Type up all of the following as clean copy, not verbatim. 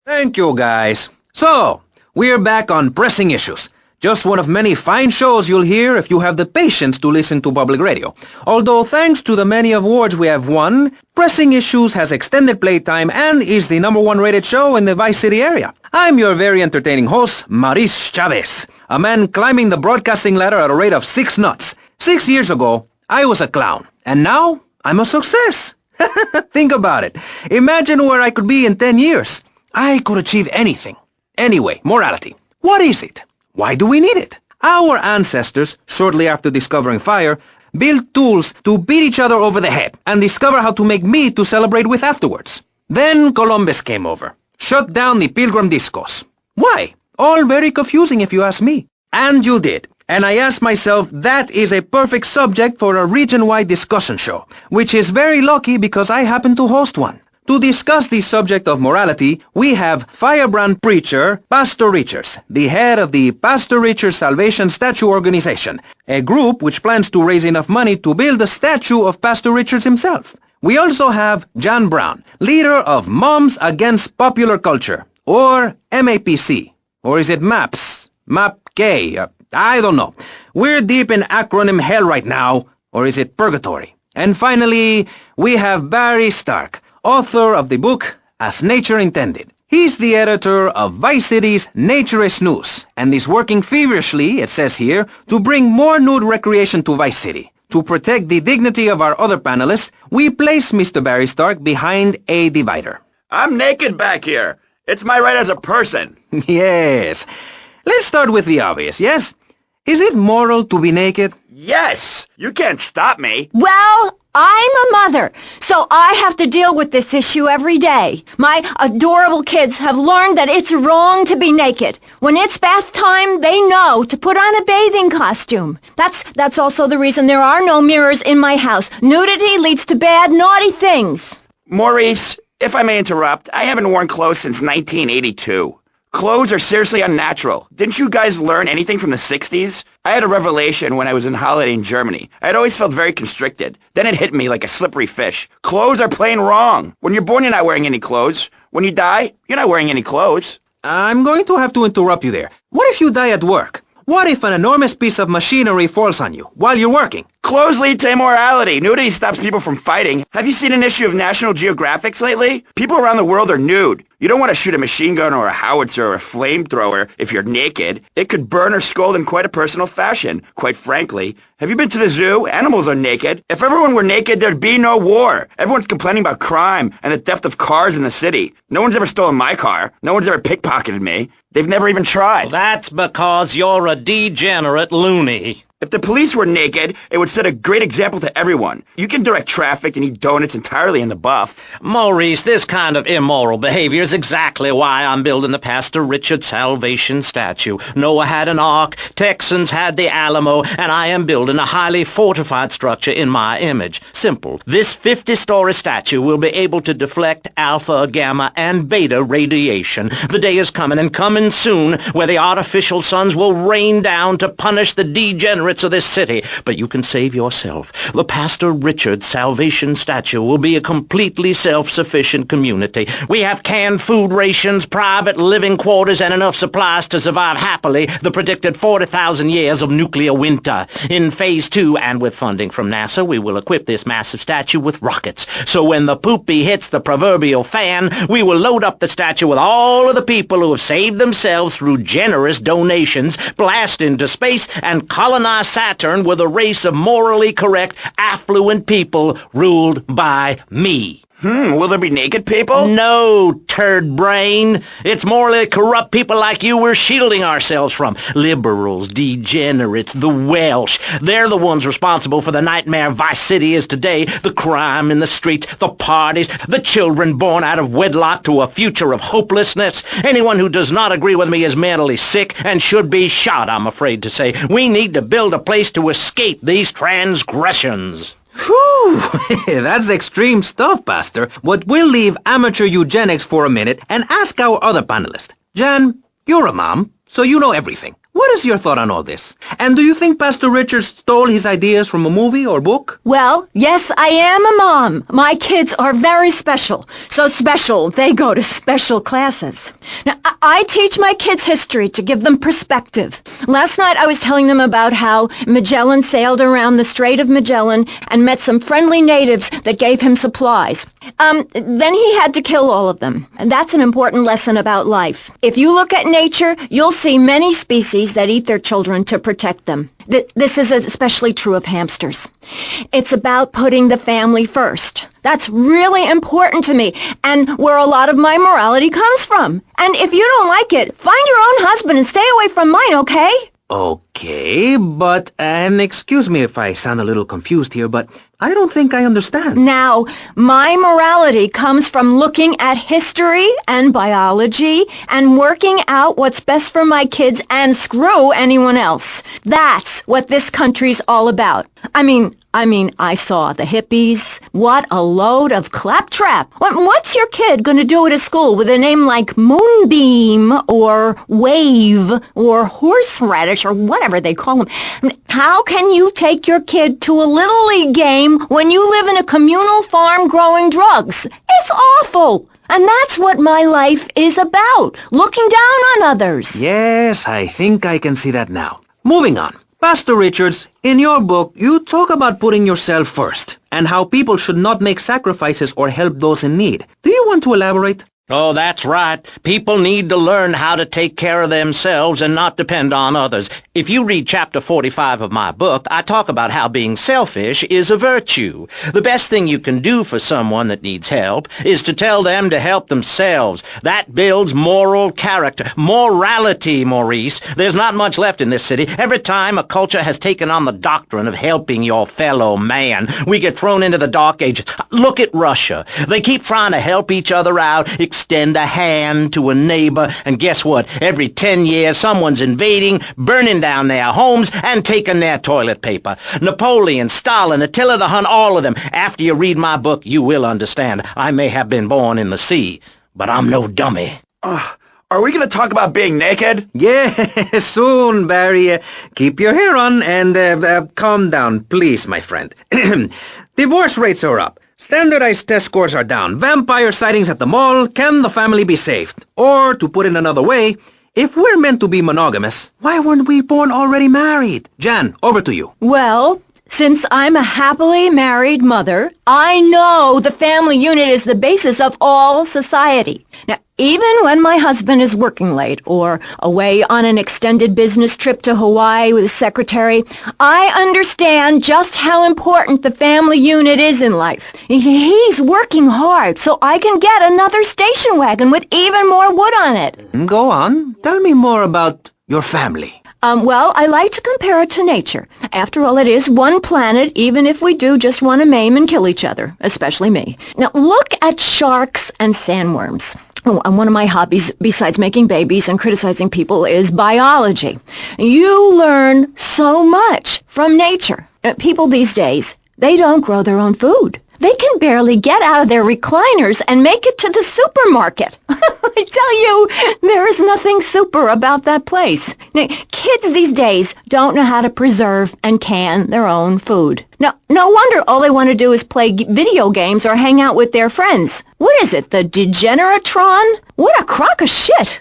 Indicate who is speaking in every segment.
Speaker 1: Thank you, guys. So, we're back on Pressing Issues. Just one of many fine shows you'll hear if you have the patience to listen to public radio. Although thanks to the many awards we have won, Pressing Issues has extended playtime and is the #1 rated show in the Vice City area. I'm your very entertaining host, Maurice Chavez, a man climbing the broadcasting ladder at a rate of 6 knots. 6 years ago, I was a clown, and now I'm a success. Think about it. Imagine where I could be in 10 years. I could achieve anything. Anyway, morality. What is it? Why do we need it? Our ancestors, shortly after discovering fire, built tools to beat each other over the head and discover how to make meat to celebrate with afterwards. Then Columbus came over, shut down the Pilgrim discos. Why? All very confusing if you ask me. And you did. And I asked myself, that is a perfect subject for a region-wide discussion show, which is very lucky because I happen to host one. To discuss the subject of morality, we have firebrand preacher Pastor Richards, the head of the Pastor Richards Salvation Statue Organization, a group which plans to raise enough money to build a statue of Pastor Richards himself. We also have John Brown, leader of Moms Against Popular Culture, or MAPC. Or is it MAPS? MAPK? I don't know. We're deep in acronym hell right now, or is it purgatory? And finally, we have Barry Stark, author of the book As Nature Intended. He's the editor of Vice City's Naturist News, and is working feverishly, it says here, to bring more nude recreation to Vice City. To protect the dignity of our other panelists, we place Mr. Barry Stark behind a divider.
Speaker 2: I'm naked back here. It's my right as a person.
Speaker 1: Yes. Let's start with the obvious, yes? Is it moral to be naked?
Speaker 2: Yes! You can't stop me.
Speaker 3: Well, I'm a mother, so I have to deal with this issue every day. My adorable kids have learned that it's wrong to be naked. When it's bath time, they know to put on a bathing costume. That's also the reason there are no mirrors in my house. Nudity leads to bad, naughty things.
Speaker 2: Maurice, if I may interrupt, I haven't worn clothes since 1982. Clothes are seriously unnatural. Didn't you guys learn anything from the 60s? I had a revelation when I was on holiday in Germany. I had always felt very constricted. Then it hit me like a slippery fish. Clothes are plain wrong. When you're born, you're not wearing any clothes. When you die, you're not wearing any clothes.
Speaker 1: I'm going to have to interrupt you there. What if you die at work? What if an enormous piece of machinery falls on you while you're working?
Speaker 2: Clothes lead to immorality. Nudity stops people from fighting. Have you seen an issue of National Geographic lately? People around the world are nude. You don't want to shoot a machine gun or a howitzer or a flamethrower if you're naked. It could burn or scald in quite a personal fashion, quite frankly. Have you been to the zoo? Animals are naked. If everyone were naked, there'd be no war. Everyone's complaining about crime and the theft of cars in the city. No one's ever stolen my car. No one's ever pickpocketed me. They've never even tried.
Speaker 4: Well, that's because you're a degenerate loony.
Speaker 2: If the police were naked, it would set a great example to everyone. You can direct traffic and eat donuts entirely in the buff.
Speaker 4: Maurice, this kind of immoral behavior is exactly why I'm building the Pastor Richard Salvation statue. Noah had an ark, Texans had the Alamo, and I am building a highly fortified structure in my image. Simple. This 50-story statue will be able to deflect alpha, gamma, and beta radiation. The day is coming, and coming soon, where the artificial suns will rain down to punish the degenerates of this city. But you can save yourself. The Pastor Richard Salvation statue will be a completely self-sufficient community. We have canned food rations, private living quarters, and enough supplies to survive happily the predicted 40,000 years of nuclear winter. In Phase 2, and with funding from NASA, we will equip this massive statue with rockets. So when the poopy hits the proverbial fan, we will load up the statue with all of the people who have saved themselves through generous donations, blast into space, and colonize Saturn with a race of morally correct, affluent people ruled by me.
Speaker 2: Will there be naked people?
Speaker 4: No, turd brain. It's morally corrupt people like you we're shielding ourselves from. Liberals, degenerates, the Welsh. They're the ones responsible for the nightmare Vice City is today. The crime in the streets, the parties, the children born out of wedlock to a future of hopelessness. Anyone who does not agree with me is mentally sick and should be shot, I'm afraid to say. We need to build a place to escape these transgressions.
Speaker 1: Whew, that's extreme stuff, Pastor. But we'll leave amateur eugenics for a minute and ask our other panelist. Jan, you're a mom, so you know everything. What is your thought on all this? And do you think Pastor Richard stole his ideas from a movie or book?
Speaker 3: Well, yes, I am a mom. My kids are very special. So special, they go to special classes. Now, I teach my kids history to give them perspective. Last night I was telling them about how Magellan sailed around the Strait of Magellan and met some friendly natives that gave him supplies. Then he had to kill all of them. And that's an important lesson about life. If you look at nature, you'll see many species that eat their children to protect them. This is especially true of hamsters. It's about putting the family first. That's really important to me, and where a lot of my morality comes from. And if you don't like it, find your own husband and stay away from mine, okay?
Speaker 1: Okay, but, and excuse me if I sound a little confused here, but I don't think I understand.
Speaker 3: Now, my morality comes from looking at history and biology and working out what's best for my kids and screw anyone else. That's what this country's all about. I mean, I saw the hippies. What a load of claptrap. What's your kid going to do at a school with a name like Moonbeam or Wave or Horseradish or whatever they call them? How can you take your kid to a Little League game when you live in a communal farm growing drugs? It's awful. And that's what my life is about, looking down on others.
Speaker 1: Yes, I think I can see that now. Moving on. Pastor Richards, in your book, you talk about putting yourself first and how people should not make sacrifices or help those in need. Do you want to elaborate?
Speaker 4: Oh, that's right. People need to learn how to take care of themselves and not depend on others. If you read chapter 45 of my book, I talk about how being selfish is a virtue. The best thing you can do for someone that needs help is to tell them to help themselves. That builds moral character. Morality, Maurice. There's not much left in this city. Every time a culture has taken on the doctrine of helping your fellow man, we get thrown into the dark ages. Look at Russia. They keep trying to help each other out, extend a hand to a neighbor, and guess what? Every 10 years, someone's invading, burning down their homes, and taking their toilet paper. Napoleon, Stalin, Attila the Hun, all of them. After you read my book, you will understand. I may have been born in the sea, but I'm no dummy.
Speaker 2: Are we going to talk about being naked?
Speaker 1: Yes, soon, Barry. Keep your hair on and calm down, please, my friend. Divorce rates are up. Standardized test scores are down. Vampire sightings at the mall. Can the family be saved? Or, to put it another way, if we're meant to be monogamous, why weren't we born already married? Jan, over to you.
Speaker 3: Well, since I'm a happily married mother, I know the family unit is the basis of all society. Now, even when my husband is working late or away on an extended business trip to Hawaii with his secretary, I understand just how important the family unit is in life. He's working hard so I can get another station wagon with even more wood on it.
Speaker 1: Go on. Tell me more about your family.
Speaker 3: Well, I like to compare it to nature. After all, it is one planet, even if we do just want to maim and kill each other, especially me. Now, look at sharks and sandworms. And one of my hobbies, besides making babies and criticizing people, is biology. You learn so much from nature. People these days, they don't grow their own food. They can barely get out of their recliners and make it to the supermarket. I tell you, there is nothing super about that place. Now, kids these days don't know how to preserve and can their own food. No wonder all they want to do is play video games or hang out with their friends. What is it, the Degeneratron? What a crock of shit.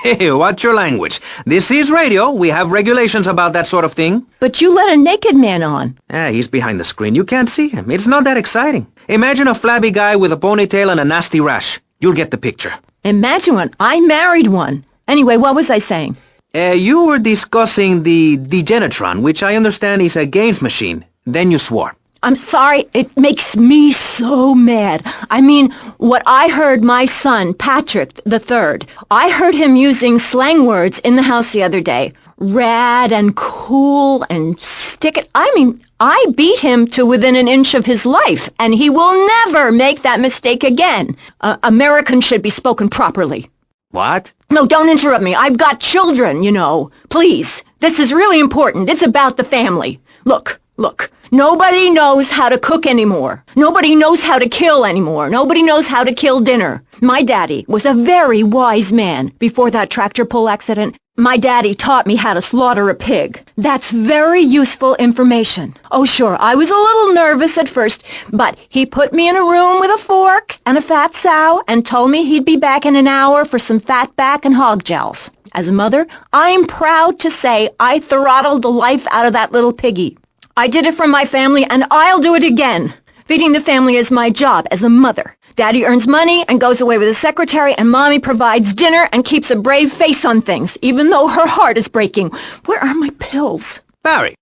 Speaker 1: Hey, watch your language. This is radio. We have regulations about that sort of thing.
Speaker 3: But you let a naked man on.
Speaker 1: He's behind the screen. You can't see him. It's not that exciting. Imagine a flabby guy with a ponytail and a nasty rash. You'll get the picture.
Speaker 3: Imagine one. I married one. Anyway, what was I saying?
Speaker 1: You were discussing the Degenatron, which I understand is a games machine. Then you swore.
Speaker 3: I'm sorry, it makes me so mad. I mean, what I heard my son, Patrick III, I heard him using slang words in the house the other day. Rad and cool and stick it. I mean, I beat him to within an inch of his life, and he will never make that mistake again. Americans should be spoken properly.
Speaker 1: What?
Speaker 3: No, don't interrupt me. I've got children, you know. Please, this is really important. It's about the family. Look, Look, nobody knows how to cook anymore. Nobody knows how to kill anymore. Nobody knows how to kill dinner. My daddy was a very wise man before that tractor pull accident. My daddy taught me how to slaughter a pig. That's very useful information. Oh, sure, I was a little nervous at first, but he put me in a room with a fork and a fat sow and told me he'd be back in an hour for some fat back and hog gels. As a mother, I'm proud to say I throttled the life out of that little piggy. I did it for my family, and I'll do it again. Feeding the family is my job as a mother. Daddy earns money and goes away with his secretary, and Mommy provides dinner and keeps a brave face on things, even though her heart is breaking. Where are my pills?
Speaker 1: Barry,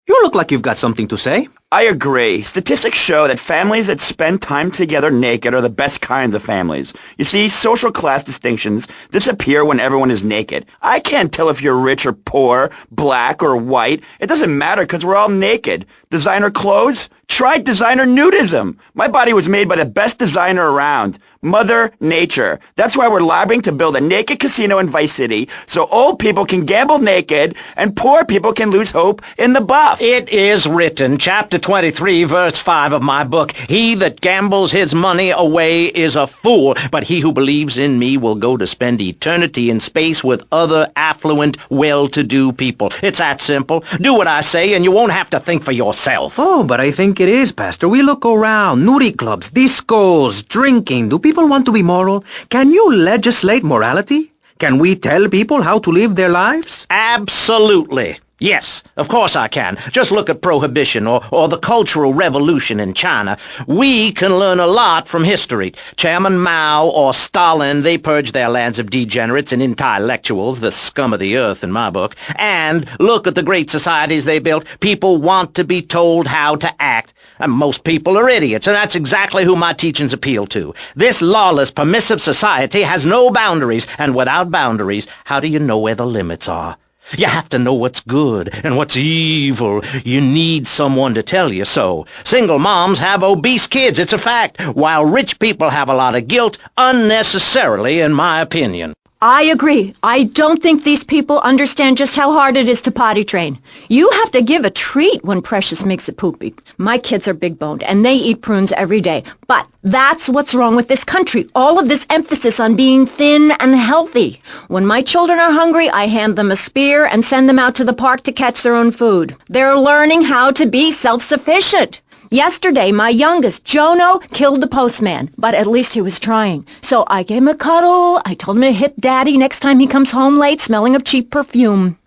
Speaker 1: you look like you've got something to say.
Speaker 2: I agree. Statistics show that families that spend time together naked are the best kinds of families. You see, social class distinctions disappear when everyone is naked. I can't tell if you're rich or poor, black or white. It doesn't matter because we're all naked. Designer clothes? Try designer nudism. My body was made by the best designer around, Mother Nature. That's why we're lobbying to build a naked casino in Vice City so old people can gamble naked and poor people can lose hope in the buff.
Speaker 4: It is written, chapter 23, verse 5 of my book, "He that gambles his money away is a fool, but he who believes in me will go to spend eternity in space with other affluent, well-to-do people." It's that simple. Do what I say and you won't have to think for yourself.
Speaker 1: Oh, but I think it is, Pastor. We look around, nudie clubs, discos, drinking. Do people want to be moral? Can you legislate morality? Can we tell people how to live their lives?
Speaker 4: Absolutely. Yes, of course I can. Just look at Prohibition or the Cultural Revolution in China. We can learn a lot from history. Chairman Mao or Stalin, they purged their lands of degenerates and intellectuals, the scum of the earth in my book. And look at the great societies they built. People want to be told how to act. And most people are idiots, and that's exactly who my teachings appeal to. This lawless, permissive society has no boundaries, and without boundaries, how do you know where the limits are? You have to know what's good and what's evil. You need someone to tell you so. Single moms have obese kids, it's a fact, while rich people have a lot of guilt, unnecessarily, in my opinion.
Speaker 3: I agree. I don't think these people understand just how hard it is to potty train. You have to give a treat when Precious makes a poopy. My kids are big-boned, and they eat prunes every day. But that's what's wrong with this country. All of this emphasis on being thin and healthy. When my children are hungry, I hand them a spear and send them out to the park to catch their own food. They're learning how to be self-sufficient. Yesterday, my youngest, Jono, killed the postman, but at least he was trying. So I gave him a cuddle. I told him to hit Daddy next time he comes home late, smelling of cheap perfume.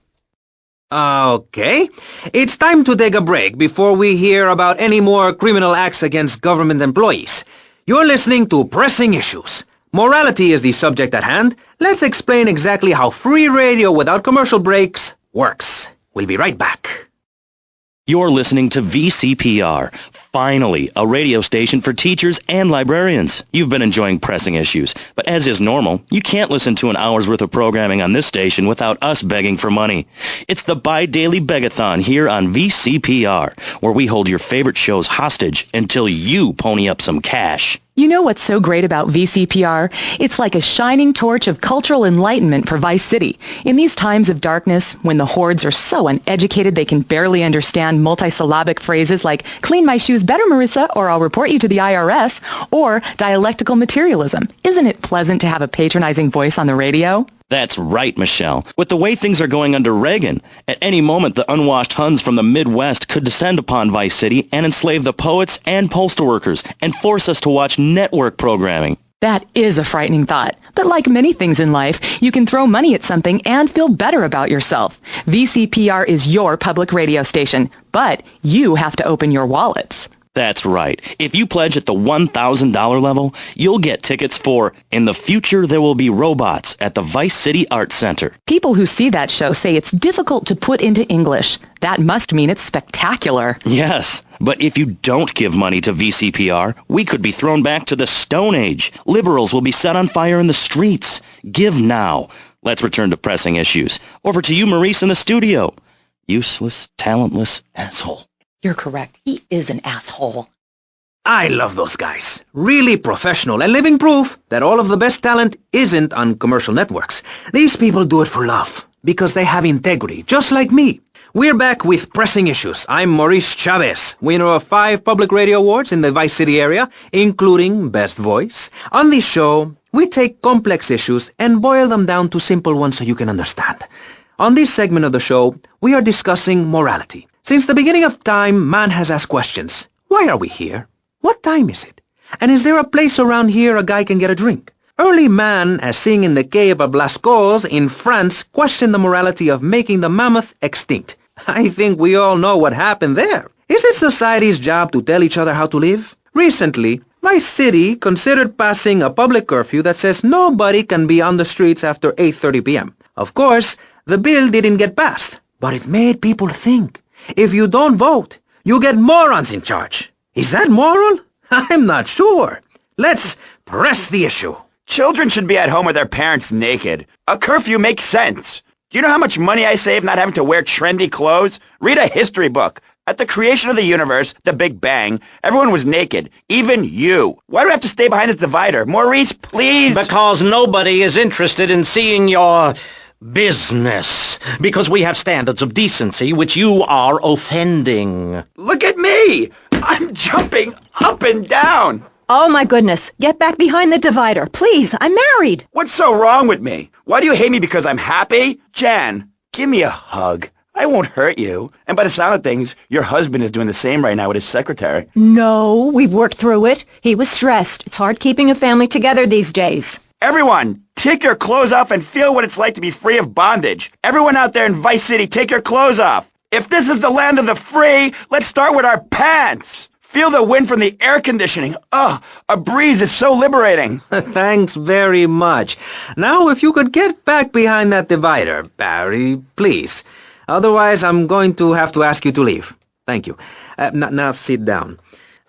Speaker 1: Okay. It's time to take a break before we hear about any more criminal acts against government employees. You're listening to Pressing Issues. Morality is the subject at hand. Let's explain exactly how free radio without commercial breaks works. We'll be right back.
Speaker 5: You're listening to VCPR, finally, a radio station for teachers and librarians. You've been enjoying Pressing Issues, but as is normal, you can't listen to an hour's worth of programming on this station without us begging for money. It's the bi-daily begathon here on VCPR, where we hold your favorite shows hostage until you pony up some cash.
Speaker 6: You know what's so great about VCPR? It's like a shining torch of cultural enlightenment for Vice City. In these times of darkness, when the hordes are so uneducated they can barely understand multisyllabic phrases like, "Clean my shoes better, Marissa," or "I'll report you to the IRS," or dialectical materialism. Isn't it pleasant to have a patronizing voice on the radio?
Speaker 5: That's right, Michelle. With the way things are going under Reagan, at any moment the unwashed Huns from the Midwest could descend upon Vice City and enslave the poets and postal workers and force us to watch network programming.
Speaker 6: That is a frightening thought. But like many things in life, you can throw money at something and feel better about yourself. VCPR is your public radio station, but you have to open your wallets.
Speaker 5: That's right. If you pledge at the $1,000 level, you'll get tickets for In the Future There Will Be Robots at the Vice City Arts Center.
Speaker 6: People who see that show say it's difficult to put into English. That must mean it's spectacular.
Speaker 5: Yes, but if you don't give money to VCPR, we could be thrown back to the Stone Age. Liberals will be set on fire in the streets. Give now. Let's return to Pressing Issues. Over to you, Maurice, in the studio. Useless, talentless asshole.
Speaker 6: You're correct. He is an asshole.
Speaker 1: I love those guys. Really professional and living proof that all of the best talent isn't on commercial networks. These people do it for love. because they have integrity, just like me. We're back with Pressing Issues. I'm Maurice Chavez, winner of 5 public radio awards in the Vice City area, including Best Voice. On this show, we take complex issues and boil them down to simple ones so you can understand. On this segment of the show, we are discussing morality. Since the beginning of time, man has asked questions. Why are we here? What time is it? And is there a place around here a guy can get a drink? Early man, as seen in the cave of Lascaux in France, questioned the morality of making the mammoth extinct. I think we all know what happened there. Is it society's job to tell each other how to live? Recently, Vice City considered passing a public curfew that says nobody can be on the streets after 8:30 p.m. Of course, the bill didn't get passed, but it made people think. If you don't vote, you get morons in charge. Is that moral? I'm not sure. Let's press the issue.
Speaker 2: Children should be at home with their parents naked. A curfew makes sense. Do you know how much money I save not having to wear trendy clothes? Read a history book. At the creation of the universe, the Big Bang, everyone was naked. Even you. Why do I have to stay behind this divider? Maurice, please!
Speaker 4: Because nobody is interested in seeing your business. Because we have standards of decency which you are offending.
Speaker 2: Look at me! I'm jumping up and down!
Speaker 3: Oh my goodness, get back behind the divider. Please, I'm married.
Speaker 2: What's so wrong with me? Why do you hate me because I'm happy? Jan, give me a hug. I won't hurt you. And by the sound of things, your husband is doing the same right now with his secretary.
Speaker 3: No, we've worked through it. He was stressed. It's hard keeping a family together these days.
Speaker 2: Everyone, take your clothes off and feel what it's like to be free of bondage. Everyone out there in Vice City, take your clothes off. If this is the land of the free, let's start with our pants. Feel the wind from the air conditioning. Ugh, a breeze is so liberating.
Speaker 1: Thanks very much. Now, if you could get back behind that divider, Barry, please. Otherwise, I'm going to have to ask you to leave. Thank you. Now sit down.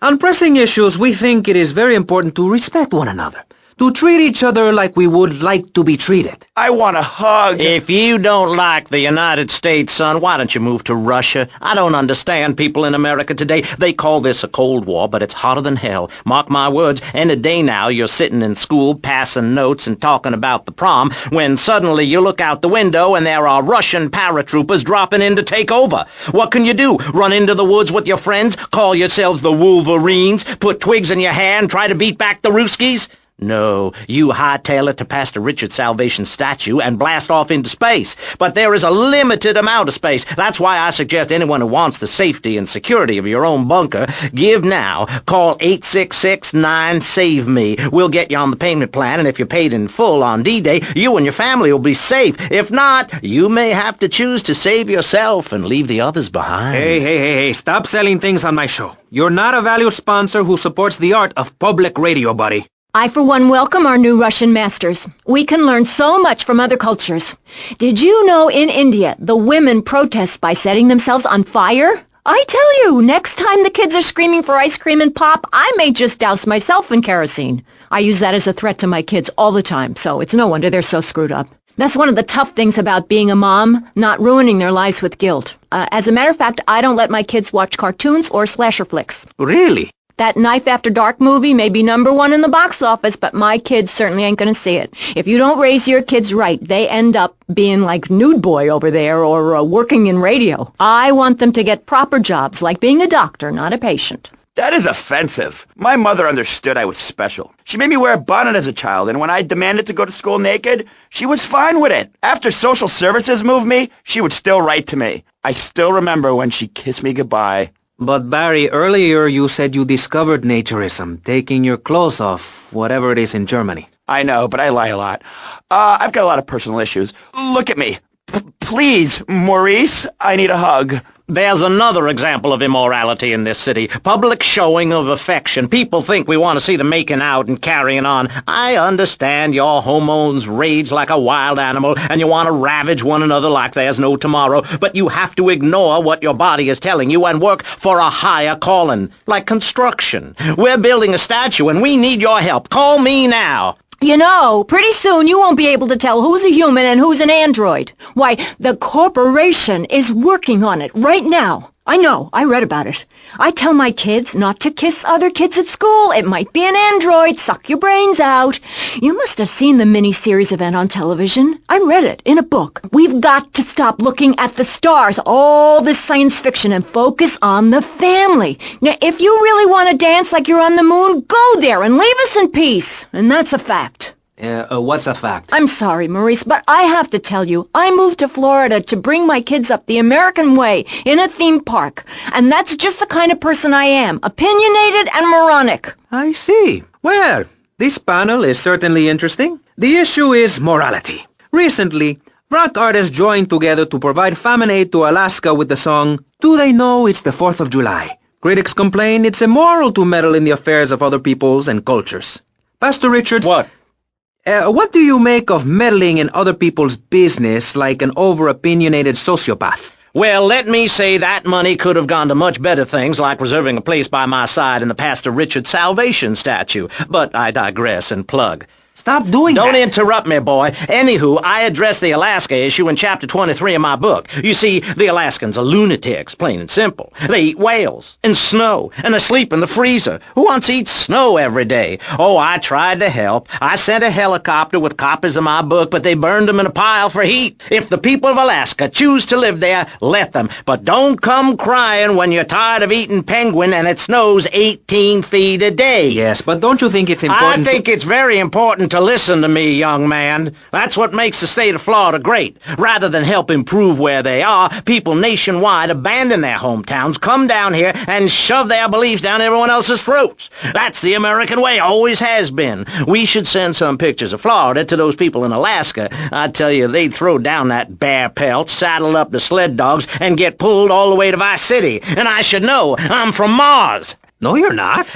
Speaker 1: On pressing issues, we think it is very important to respect one another, to treat each other like we would like to be treated.
Speaker 2: I want a hug.
Speaker 4: If you don't like the United States, son, why don't you move to Russia? I don't understand people in America today. They call this a Cold War, but it's hotter than hell. Mark my words, any day now you're sitting in school passing notes and talking about the prom when suddenly you look out the window and there are Russian paratroopers dropping in to take over. What can you do? Run into the woods with your friends? Call yourselves the Wolverines? Put twigs in your hair and try to beat back the Ruskies? No, you hightail it to Pastor Richard's Salvation statue and blast off into space. But there is a limited amount of space. That's why I suggest anyone who wants the safety and security of your own bunker, give now. Call 866-9-SAVE-ME. We'll get you on the payment plan, and if you're paid in full on D-Day, you and your family will be safe. If not, you may have to choose to save yourself and leave the others behind.
Speaker 1: Hey, stop selling things on my show. You're not a valued sponsor who supports the art of public radio, buddy.
Speaker 3: I, for one, welcome our new Russian masters. We can learn so much from other cultures. Did you know in India, the women protest by setting themselves on fire? I tell you, next time the kids are screaming for ice cream and pop, I may just douse myself in kerosene. I use that as a threat to my kids all the time, so it's no wonder they're so screwed up. That's one of the tough things about being a mom, not ruining their lives with guilt. As a matter of fact, I don't let my kids watch cartoons or slasher flicks.
Speaker 1: Really?
Speaker 3: That Knife After Dark movie may be #1 in the box office, but my kids certainly ain't going to see it. If you don't raise your kids right, they end up being like Nude Boy over there or working in radio. I want them to get proper jobs, like being a doctor, not a patient.
Speaker 2: That is offensive. My mother understood I was special. She made me wear a bonnet as a child, and when I demanded to go to school naked, she was fine with it. After social services moved me, she would still write to me. I still remember when she kissed me goodbye.
Speaker 1: But Barry, earlier you said you discovered naturism, taking your clothes off, whatever it is in Germany.
Speaker 2: I know, but I lie a lot. I've got a lot of personal issues. Look at me. Please, Maurice, I need a hug.
Speaker 4: There's another example of immorality in this city. Public showing of affection. People think we want to see them making out and carrying on. I understand your hormones rage like a wild animal and you want to ravage one another like there's no tomorrow, but you have to ignore what your body is telling you and work for a higher calling, like construction. We're building a statue and we need your help. Call me now.
Speaker 3: You know, pretty soon you won't be able to tell who's a human and who's an android. Why, the corporation is working on it right now. I know. I read about it. I tell my kids not to kiss other kids at school. It might be an android. Suck your brains out. You must have seen the mini-series event on television. I read it in a book. We've got to stop looking at the stars, all this science fiction, and focus on the family. Now, if you really want to dance like you're on the moon, go there and leave us in peace. And that's a fact.
Speaker 1: What's a fact?
Speaker 3: I'm sorry, Maurice, but I have to tell you, I moved to Florida to bring my kids up the American way in a theme park. And that's just the kind of person I am, opinionated and moronic.
Speaker 1: I see. Well, this panel is certainly interesting. The issue is morality. Recently, rock artists joined together to provide famine aid to Alaska with the song, Do They Know It's the 4th of July? Critics complain it's immoral to meddle in the affairs of other peoples and cultures. Pastor Richards...
Speaker 4: What?
Speaker 1: What do you make of meddling in other people's business like an over-opinionated sociopath?
Speaker 4: Well, let me say that money could have gone to much better things, like reserving a place by my side in the Pastor Richard Salvation statue. But I digress and plug.
Speaker 1: Stop doing that.
Speaker 4: Don't interrupt me, boy. Anywho, I address the Alaska issue in Chapter 23 of my book. You see, the Alaskans are lunatics, plain and simple. They eat whales and snow, and they sleep in the freezer. Who wants to eat snow every day? Oh, I tried to help. I sent a helicopter with copies of my book, but they burned them in a pile for heat. If the people of Alaska choose to live there, let them. But don't come crying when you're tired of eating penguin and it snows 18 feet a day.
Speaker 1: Yes, but don't you think it's important
Speaker 4: I think it's very important to listen to me, young man. That's what makes the state of Florida great. Rather than help improve where they are, people nationwide abandon their hometowns, come down here, and shove their beliefs down everyone else's throats. That's the American way, always has been. We should send some pictures of Florida to those people in Alaska. I tell you, they'd throw down that bear pelt, saddle up the sled dogs, and get pulled all the way to Vice City. And I should know, I'm from Mars.
Speaker 1: No, you're not.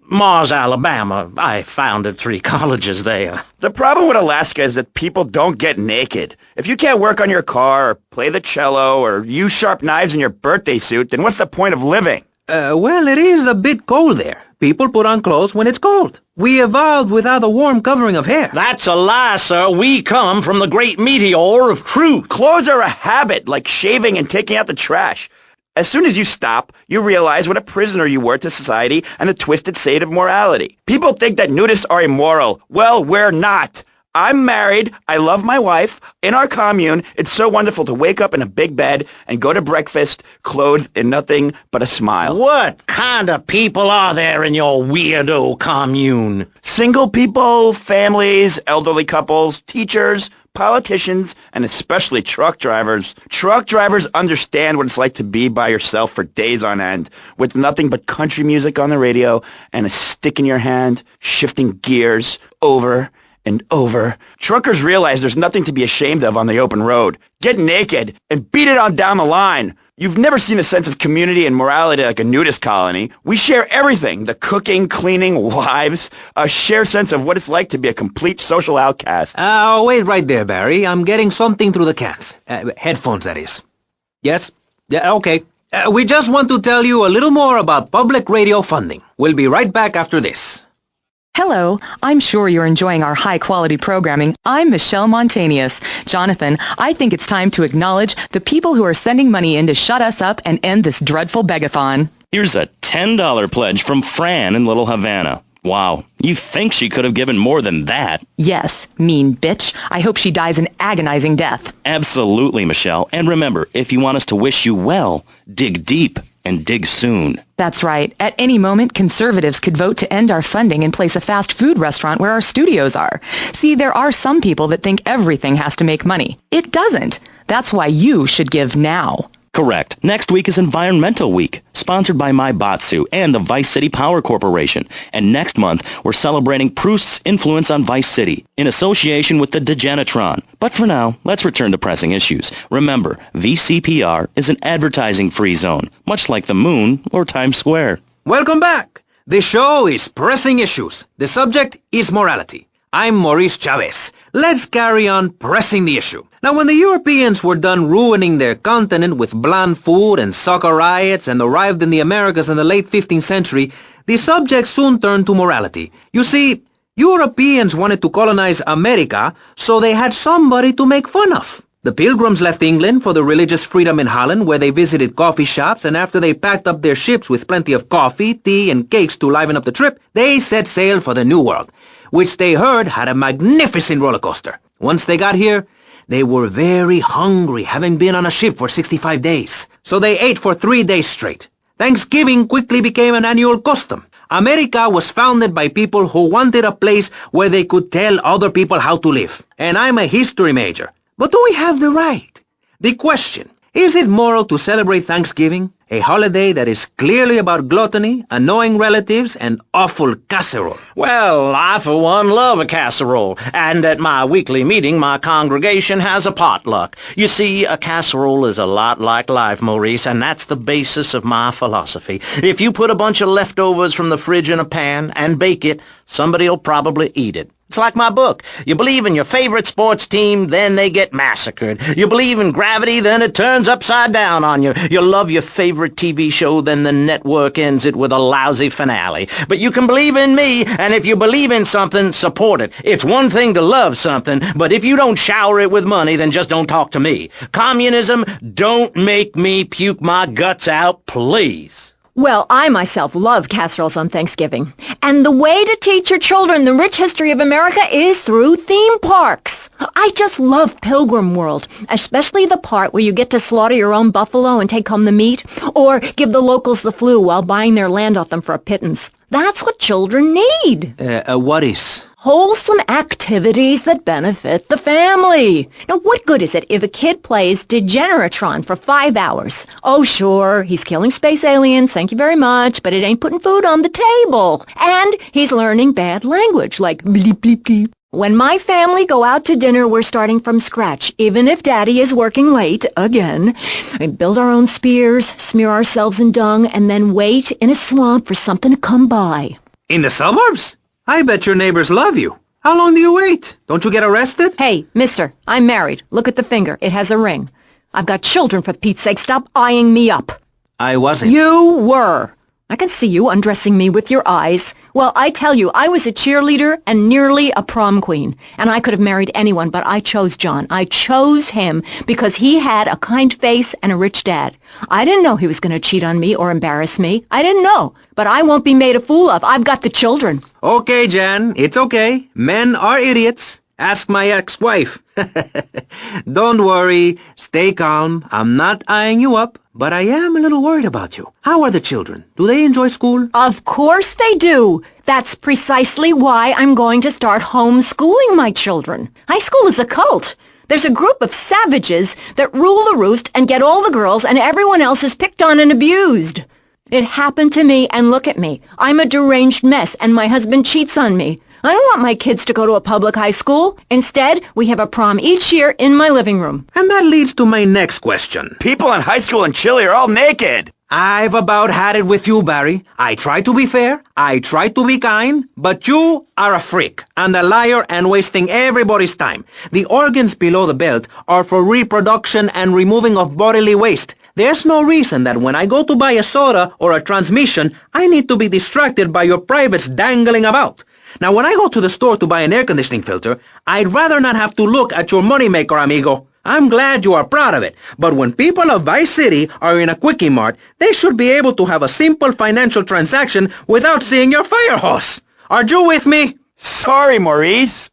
Speaker 4: Mars, Alabama. I founded 3 colleges there.
Speaker 2: The problem with Alaska is that people don't get naked. If you can't work on your car or play the cello or use sharp knives in your birthday suit, then what's the point of living?
Speaker 1: Well, it is a bit cold there. People put on clothes when it's cold. We evolved without a warm covering of hair.
Speaker 4: That's a lie, sir. We come from the great meteor of truth.
Speaker 2: Clothes are a habit, like shaving and taking out the trash. As soon as you stop, you realize what a prisoner you were to society and the twisted state of morality. People think that nudists are immoral. Well, we're not. I'm married. I love my wife. In our commune, it's so wonderful to wake up in a big bed and go to breakfast clothed in nothing but a smile.
Speaker 4: What kind of people are there in your weirdo commune?
Speaker 2: Single people, families, elderly couples, teachers, politicians, and especially truck drivers. Truck drivers understand what it's like to be by yourself for days on end, with nothing but country music on the radio and a stick in your hand, shifting gears over and over. Truckers realize there's nothing to be ashamed of on the open road. Get naked and beat it on down the line. You've never seen a sense of community and morality like a nudist colony. We share everything, the cooking, cleaning, wives, a shared sense of what it's like to be a complete social outcast.
Speaker 1: Wait right there, Barry. I'm getting something through the cans. Headphones, that is. Yes? Yeah, okay. We just want to tell you a little more about public radio funding. We'll be right back after this.
Speaker 6: Hello, I'm sure you're enjoying our high-quality programming. I'm Michelle Montanius. Jonathan, I think it's time to acknowledge the people who are sending money in to shut us up and end this dreadful begathon.
Speaker 5: Here's a $10 pledge from Fran in Little Havana. Wow, you think she could have given more than that?
Speaker 6: Yes, mean bitch. I hope she dies an agonizing death.
Speaker 5: Absolutely, Michelle. And remember, if you want us to wish you well, dig deep and dig soon.
Speaker 6: That's right. At any moment, conservatives could vote to end our funding and place a fast food restaurant where our studios are. See, there are some people that think everything has to make money. It doesn't. That's why you should give now.
Speaker 5: Correct. Next week is Environmental Week, sponsored by My Batsu and the Vice City Power Corporation. And next month, we're celebrating Proust's influence on Vice City in association with the Degenitron. But for now, let's return to pressing issues. Remember, VCPR is an advertising-free zone, much like the moon or Times Square.
Speaker 1: Welcome back. The show is Pressing Issues. The subject is morality. I'm Maurice Chavez. Let's carry on pressing the issue. Now, when the Europeans were done ruining their continent with bland food and soccer riots and arrived in the Americas in the late 15th century, the subject soon turned to morality. You see, Europeans wanted to colonize America, so they had somebody to make fun of. The Pilgrims left England for the religious freedom in Holland, where they visited coffee shops, and after they packed up their ships with plenty of coffee, tea, and cakes to liven up the trip, they set sail for the New World, which they heard had a magnificent roller coaster. Once they got here, they were very hungry, having been on a ship for 65 days. So they ate for 3 days straight. Thanksgiving quickly became an annual custom. America was founded by people who wanted a place where they could tell other people how to live. And I'm a history major. But do we have the right? The question, is it moral to celebrate Thanksgiving, a holiday that is clearly about gluttony, annoying relatives, and awful casserole?
Speaker 4: Well, I for one love a casserole, and at my weekly meeting my congregation has a potluck. You see, a casserole is a lot like life, Maurice, and that's the basis of my philosophy. If you put a bunch of leftovers from the fridge in a pan and bake it, somebody'll probably eat it. It's like my book. You believe in your favorite sports team, then they get massacred. You believe in gravity, then it turns upside down on you. You love your favorite TV show, then the network ends it with a lousy finale. But you can believe in me, and if you believe in something, support it. It's one thing to love something, but if you don't shower it with money, then just don't talk to me. Communism, don't make me puke my guts out, please.
Speaker 3: Well, I myself love casseroles on Thanksgiving. And the way to teach your children the rich history of America is through theme parks. I just love Pilgrim World, especially the part where you get to slaughter your own buffalo and take home the meat, or give the locals the flu while buying their land off them for a pittance. That's what children need.
Speaker 1: What is?
Speaker 3: Wholesome activities that benefit the family. Now, what good is it if a kid plays Degeneratron for 5 hours? Oh, sure, he's killing space aliens, thank you very much, but it ain't putting food on the table. And he's learning bad language, like bleep, bleep, bleep. When my family go out to dinner, we're starting from scratch, even if Daddy is working late, again. We build our own spears, smear ourselves in dung, and then wait in a swamp for something to come by.
Speaker 1: In the suburbs? I bet your neighbors love you. How long do you wait? Don't you get arrested?
Speaker 3: Hey, mister, I'm married. Look at the finger. It has a ring. I've got children, for Pete's sake. Stop eyeing me up.
Speaker 1: I wasn't.
Speaker 3: You were. I can see you undressing me with your eyes. Well, I tell you, I was a cheerleader and nearly a prom queen. And I could have married anyone, but I chose John. I chose him because he had a kind face and a rich dad. I didn't know he was going to cheat on me or embarrass me. I didn't know. But I won't be made a fool of. I've got the children.
Speaker 1: Okay, Jan, it's okay. Men are idiots. Ask my ex-wife. Don't worry. Stay calm. I'm not eyeing you up, but I am a little worried about you. How are the children? Do they enjoy school?
Speaker 3: Of course they do. That's precisely why I'm going to start homeschooling my children. High school is a cult. There's a group of savages that rule the roost and get all the girls, and everyone else is picked on and abused. It happened to me, and look at me. I'm a deranged mess, and my husband cheats on me. I don't want my kids to go to a public high school. Instead, we have a prom each year in my living room.
Speaker 1: And that leads to my next question.
Speaker 2: People in high school in Chile are all naked.
Speaker 1: I've about had it with you, Barry. I try to be fair, I try to be kind, but you are a freak and a liar and wasting everybody's time. The organs below the belt are for reproduction and removing of bodily waste. There's no reason that when I go to buy a soda or a transmission, I need to be distracted by your privates dangling about. Now, when I go to the store to buy an air conditioning filter, I'd rather not have to look at your moneymaker, amigo. I'm glad you are proud of it, but when people of Vice City are in a Quickie Mart, they should be able to have a simple financial transaction without seeing your fire hose. Are you with me?
Speaker 2: Sorry, Maurice.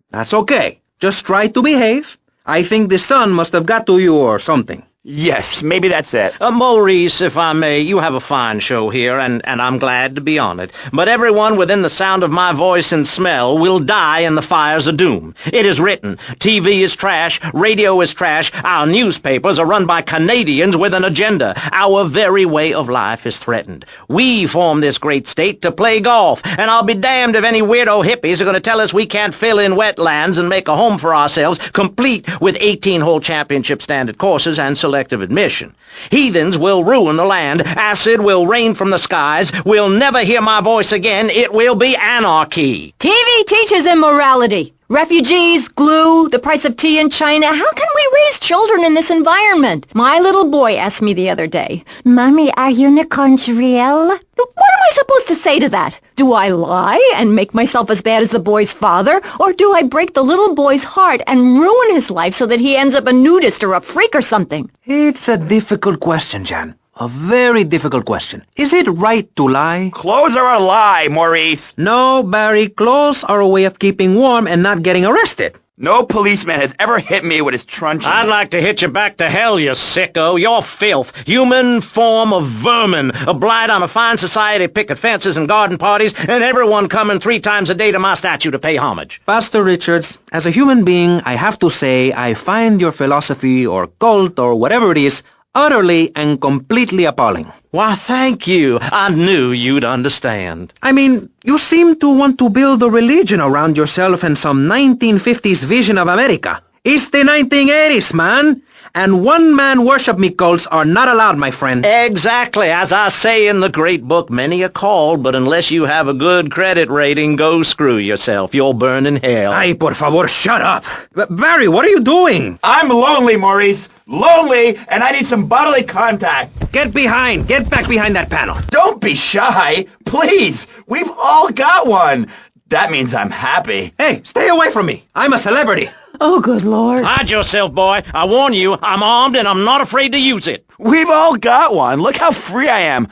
Speaker 1: That's okay. Just try to behave. I think the sun must have got to you or something.
Speaker 2: Yes, maybe that's it.
Speaker 4: Maurice, if I may, you have a fine show here, and I'm glad to be on it. But everyone within the sound of my voice and smell will die in the fires of doom. It is written. TV is trash. Radio is trash. Our newspapers are run by Canadians with an agenda. Our very way of life is threatened. We formed this great state to play golf, and I'll be damned if any weirdo hippies are going to tell us we can't fill in wetlands and make a home for ourselves, complete with 18-hole championship standard courses and selective admission. Heathens will ruin the land. Acid will rain from the skies. We'll never hear my voice again. It will be anarchy.
Speaker 3: TV teaches immorality. Refugees, glue, the price of tea in China. How can we raise children in this environment? My little boy asked me the other day, Mommy, are unicorns real? What am I supposed to say to that? Do I lie and make myself as bad as the boy's father? Or do I break the little boy's heart and ruin his life so that he ends up a nudist or a freak or something?
Speaker 1: It's a difficult question, Jan. A very difficult question. Is it right to lie?
Speaker 2: Clothes are a lie, Maurice.
Speaker 1: No, Barry, clothes are a way of keeping warm and not getting arrested.
Speaker 2: No policeman has ever hit me with his truncheon.
Speaker 4: I'd like to hit you back to hell, you sicko. You're filth. Human form of vermin. A blight on a fine society, picket fences and garden parties, and everyone coming 3 times a day to my statue to pay homage.
Speaker 1: Pastor Richards, as a human being, I have to say I find your philosophy or cult or whatever it is utterly and completely appalling.
Speaker 4: Why, thank you. I knew you'd understand.
Speaker 1: I mean, you seem to want to build a religion around yourself and some 1950s vision of America. It's the 1980s, man. And one-man worship me cults are not allowed, my friend.
Speaker 4: Exactly. As I say in the great book, many are called, but unless you have a good credit rating, go screw yourself. You'll burn in hell.
Speaker 1: Ay, por favor, shut up. Barry, what are you doing?
Speaker 2: I'm lonely, Maurice. Lonely, and I need some bodily contact.
Speaker 1: Get back behind that panel.
Speaker 2: Don't be shy. Please. We've all got one. That means I'm happy.
Speaker 1: Hey, stay away from me. I'm a celebrity.
Speaker 3: Oh, good Lord.
Speaker 4: Hide yourself, boy. I warn you, I'm armed and I'm not afraid to use it.
Speaker 2: We've all got one. Look how free I am.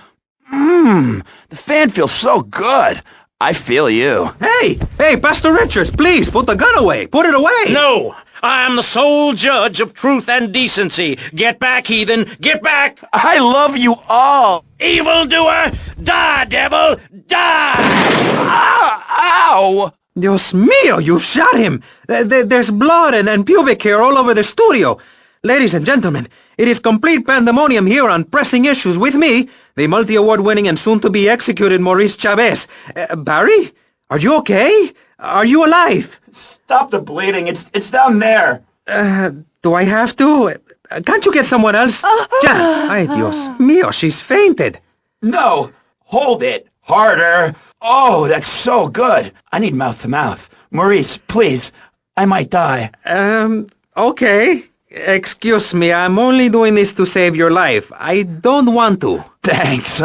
Speaker 2: The fan feels so good. I feel you.
Speaker 1: Hey, Pastor Richards, please, put the gun away. Put it away.
Speaker 4: No, I am the sole judge of truth and decency. Get back, heathen. Get back.
Speaker 2: I love you all.
Speaker 4: Evildoer, die, devil, die.
Speaker 2: Ow!
Speaker 1: Dios mío, you shot him! There's blood and pubic hair all over the studio. Ladies and gentlemen, it is complete pandemonium here on Pressing Issues with me, the multi-award-winning and soon-to-be executed Maurice Chavez. Barry? Are you okay? Are you alive?
Speaker 2: Stop the bleeding. It's down there.
Speaker 1: Do I have to? Can't you get someone else? Ay, Dios mío, she's fainted.
Speaker 2: No. Hold it. Harder. Oh, that's so good. I need mouth-to-mouth. Maurice, please. I might die.
Speaker 1: Okay. Excuse me, I'm only doing this to save your life. I don't want to.
Speaker 2: Thanks.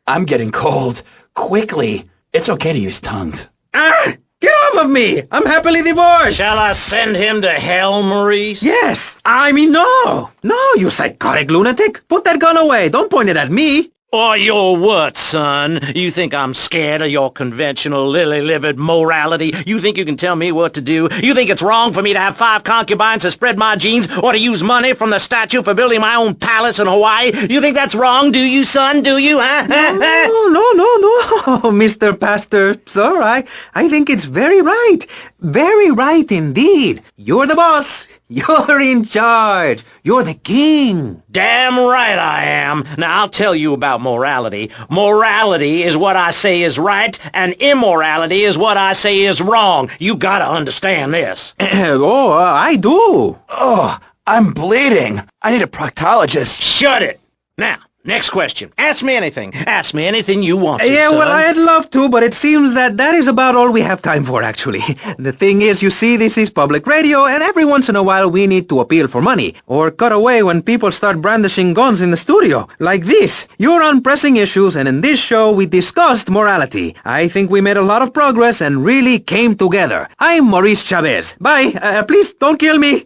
Speaker 2: I'm getting cold. Quickly. It's okay to use tongues.
Speaker 1: Get off of me! I'm happily divorced!
Speaker 4: Shall I send him to hell, Maurice?
Speaker 1: Yes! I mean, no! No, you psychotic lunatic! Put that gun away! Don't point it at me!
Speaker 4: Or your what, son? You think I'm scared of your conventional lily-livered morality? You think you can tell me what to do? You think it's wrong for me to have 5 concubines to spread my genes or to use money from the statue for building my own palace in Hawaii? You think that's wrong, do you, son? Do you, huh?
Speaker 1: No, Mr. Pastor, sir, I think it's very right. Very right indeed. You're the boss. You're in charge. You're the king.
Speaker 4: Damn right I am. Now, I'll tell you about morality. Morality is what I say is right, and immorality is what I say is wrong. You gotta understand this.
Speaker 1: I do.
Speaker 2: Oh, I'm bleeding. I need a proctologist.
Speaker 4: Shut it. Now, next question. Ask me anything. Ask me anything you want to,
Speaker 1: Yeah,
Speaker 4: son.
Speaker 1: well, I'd love to, but it seems that is about all we have time for, actually. The thing is, you see, this is public radio, and every once in a while we need to appeal for money, or cut away when people start brandishing guns in the studio, like this. You're on Pressing Issues, and in this show we discussed morality. I think we made a lot of progress and really came together. I'm Maurice Chavez. Bye. Please don't kill me.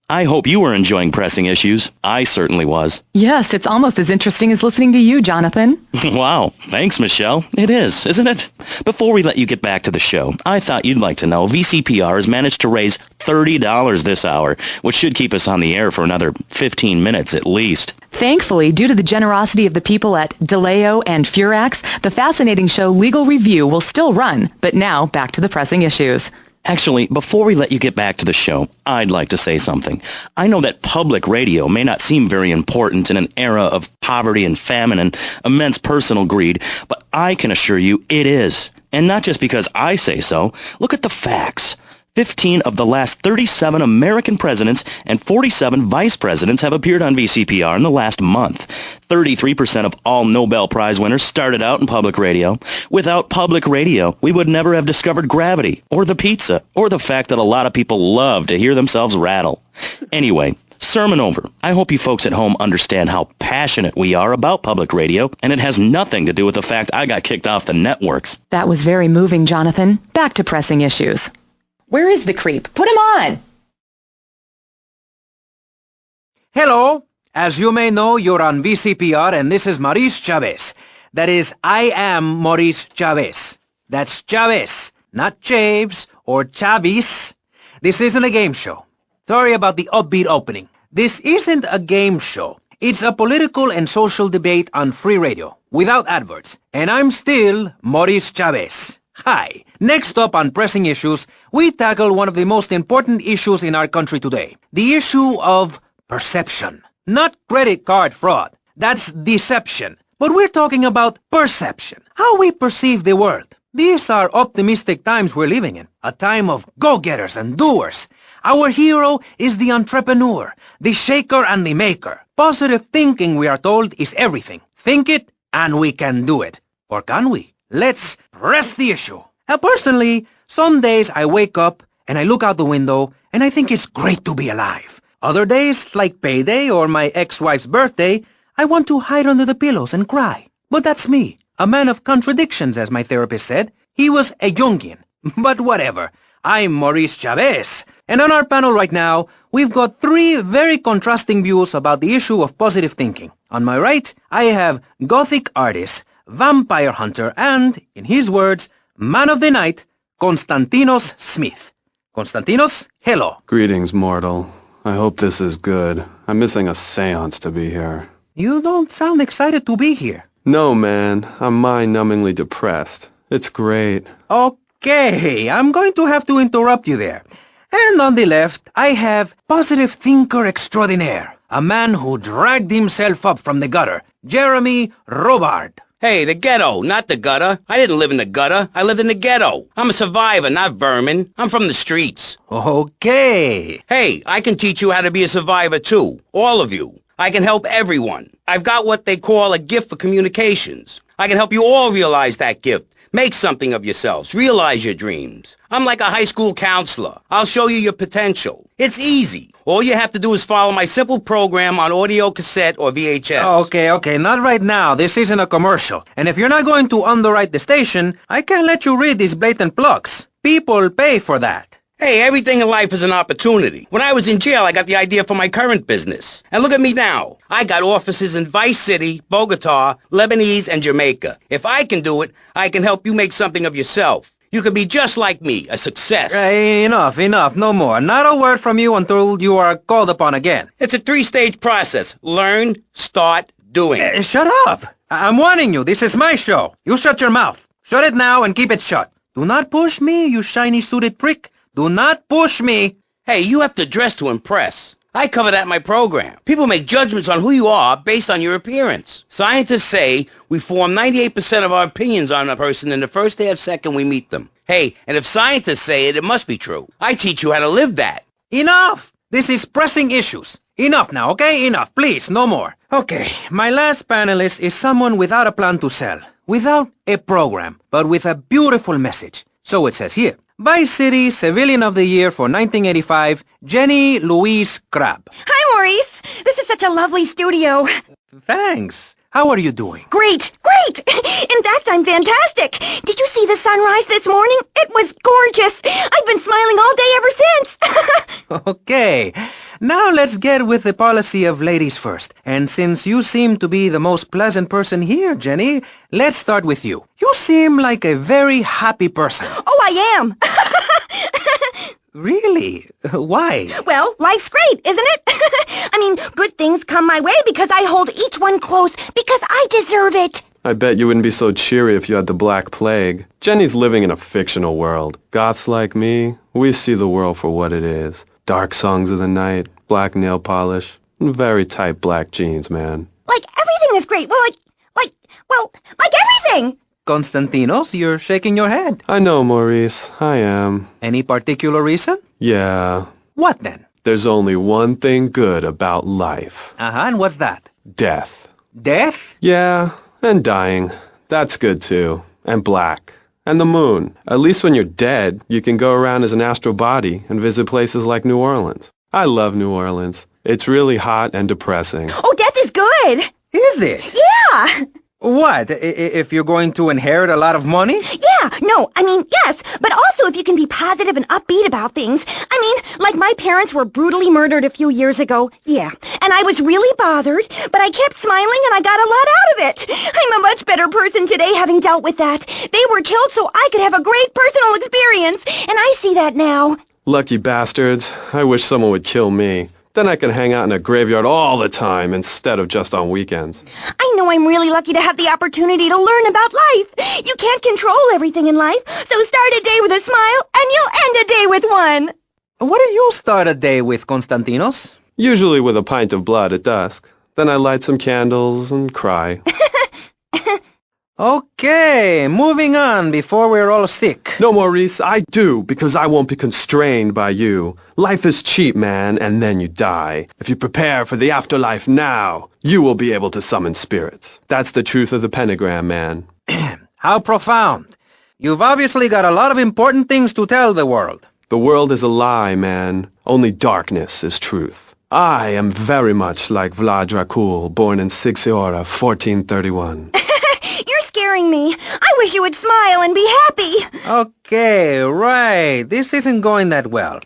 Speaker 5: I hope you were enjoying Pressing Issues. I certainly was.
Speaker 6: Yes, it's almost as interesting as listening to you, Jonathan.
Speaker 5: Wow. Thanks, Michelle. It is, isn't it? Before we let you get back to the show, I thought you'd like to know VCPR has managed to raise $30 this hour, which should keep us on the air for another 15 minutes at least.
Speaker 6: Thankfully, due to the generosity of the people at DeLeo and Furax, the fascinating show Legal Review will still run. But now, back to the Pressing Issues.
Speaker 5: Actually, before we let you get back to the show, I'd like to say something. I know that public radio may not seem very important in an era of poverty and famine and immense personal greed, but I can assure you it is. And not just because I say so. Look at the facts. 15 of the last 37 American presidents and 47 vice presidents have appeared on VCPR in the last month. 33% of all Nobel Prize winners started out in public radio. Without public radio, we would never have discovered gravity, or the pizza, or the fact that a lot of people love to hear themselves rattle. Anyway, sermon over. I hope you folks at home understand how passionate we are about public radio, and it has nothing to do with the fact I got kicked off the networks.
Speaker 6: That was very moving, Jonathan. Back to pressing issues. Where is the creep? Put him on!
Speaker 1: Hello. As you may know, you're on VCPR, and this is Maurice Chavez. That is, I am Maurice Chavez. That's Chavez, not Chaves or Chavis. This isn't a game show. Sorry about the upbeat opening. This isn't a game show. It's a political and social debate on free radio, without adverts. And I'm still Maurice Chavez. Hi. Next up on Pressing Issues, we tackle one of the most important issues in our country today. The issue of perception. Not credit card fraud. That's deception. But we're talking about perception. How we perceive the world. These are optimistic times we're living in. A time of go-getters and doers. Our hero is the entrepreneur, the shaker and the maker. Positive thinking, we are told, is everything. Think it and we can do it. Or can we? Let's press the issue. Now, personally, some days I wake up and I look out the window and I think it's great to be alive. Other days, like payday or my ex-wife's birthday, I want to hide under the pillows and cry. But that's me, a man of contradictions, as my therapist said. He was a Jungian. But whatever. I'm Maurice Chavez. And on our panel right now, we've got three very contrasting views about the issue of positive thinking. On my right, I have Gothic artist, vampire hunter, and, in his words, man of the night, Konstantinos Smith. Konstantinos, hello.
Speaker 7: Greetings, mortal. I hope this is good. I'm missing a seance to be here.
Speaker 1: You don't sound excited to be here.
Speaker 7: No, man. I'm mind-numbingly depressed. It's great.
Speaker 1: Okay, I'm going to have to interrupt you there. And on the left, I have positive thinker extraordinaire, a man who dragged himself up from the gutter, Jeremy Robard.
Speaker 2: Hey, the ghetto, not the gutter. I didn't live in the gutter. I lived in the ghetto. I'm a survivor, not vermin. I'm from the streets.
Speaker 1: Okay.
Speaker 2: Hey, I can teach you how to be a survivor too. All of you. I can help everyone. I've got what they call a gift for communications. I can help you all realize that gift. Make something of yourselves. Realize your dreams. I'm like a high school counselor. I'll show you your potential. It's easy. All you have to do is follow my simple program on audio cassette or VHS.
Speaker 1: Okay, not right now. This isn't a commercial. And if you're not going to underwrite the station, I can't let you read these blatant plugs. People pay for that.
Speaker 2: Hey, everything in life is an opportunity. When I was in jail, I got the idea for my current business. And look at me now. I got offices in Vice City, Bogota, Lebanese, and Jamaica. If I can do it, I can help you make something of yourself. You could be just like me, a success.
Speaker 1: Enough, no more. Not a word from you until you are called upon again.
Speaker 2: It's a 3-stage process. Learn, start, doing.
Speaker 1: Shut up. I'm warning you. This is my show. You shut your mouth. Shut it now and keep it shut. Do not push me, you shiny suited prick. Do not push me.
Speaker 2: Hey, you have to dress to impress. I cover that in my program. People make judgments on who you are based on your appearance. Scientists say we form 98% of our opinions on a person in the first half second we meet them. Hey, and if scientists say it, it must be true. I teach you how to live that.
Speaker 1: Enough! This is pressing issues. Enough now, okay? Enough, please, no more. Okay, my last panelist is someone without a plan to sell, without a program, but with a beautiful message. So it says here. Vice City Civilian of the Year for 1985, Jenny Louise Crabb.
Speaker 3: Hi, Maurice. This is such a lovely studio.
Speaker 1: Thanks. How are you doing?
Speaker 3: Great. In fact, I'm fantastic. Did you see the sunrise this morning? It was gorgeous. I've been smiling all day ever since.
Speaker 1: Okay. Now let's get with the policy of ladies first. And since you seem to be the most pleasant person here, Jenny, let's start with you. You seem like a very happy person.
Speaker 3: Oh, I am.
Speaker 1: Really? Why?
Speaker 3: Well, life's great, isn't it? I mean, good things come my way because I hold each one close because I deserve it.
Speaker 7: I bet you wouldn't be so cheery if you had the Black Plague. Jenny's living in a fictional world. Goths like me, we see the world for what it is. Dark songs of the night, black nail polish, and very tight black jeans, man.
Speaker 3: Like everything is great. Well, like everything.
Speaker 1: Konstantinos, you're shaking your head.
Speaker 7: I know, Maurice. I am.
Speaker 1: Any particular reason?
Speaker 7: Yeah.
Speaker 1: What then?
Speaker 7: There's only one thing good about life.
Speaker 1: Uh-huh, and what's that?
Speaker 7: Death.
Speaker 1: Death?
Speaker 7: Yeah, and dying. That's good too. And black. And the moon. At least when you're dead, you can go around as an astral body and visit places like New Orleans. I love New Orleans. It's really hot and depressing.
Speaker 3: Oh, death is good.
Speaker 1: Is it?
Speaker 3: Yeah.
Speaker 1: What? If you're going to inherit a lot of money?
Speaker 3: Yeah, no, I mean, yes, but also if you can be positive and upbeat about things. I mean, like my parents were brutally murdered a few years ago, yeah, and I was really bothered, but I kept smiling and I got a lot out of it. I'm a much better person today having dealt with that. They were killed so I could have a great personal experience, and I see that now.
Speaker 7: Lucky bastards. I wish someone would kill me. Then I can hang out in a graveyard all the time instead of just on weekends.
Speaker 3: I know I'm really lucky to have the opportunity to learn about life. You can't control everything in life, so start a day with a smile and you'll end a day with one.
Speaker 1: What do you start a day with, Konstantinos?
Speaker 7: Usually with a pint of blood at dusk. Then I light some candles and cry.
Speaker 1: Okay, moving on before we're all sick.
Speaker 7: No, Maurice, I do, because I won't be constrained by you. Life is cheap, man, and then you die. If you prepare for the afterlife now, you will be able to summon spirits. That's the truth of the pentagram, man.
Speaker 1: How profound. You've obviously got a lot of important things to tell the world.
Speaker 7: The world is a lie, man. Only darkness is truth. I am very much like Vlad Dracul, born in Sixiora, 1431.
Speaker 3: You're scaring me. I wish you would smile and be happy.
Speaker 1: Okay, right. This isn't going that well.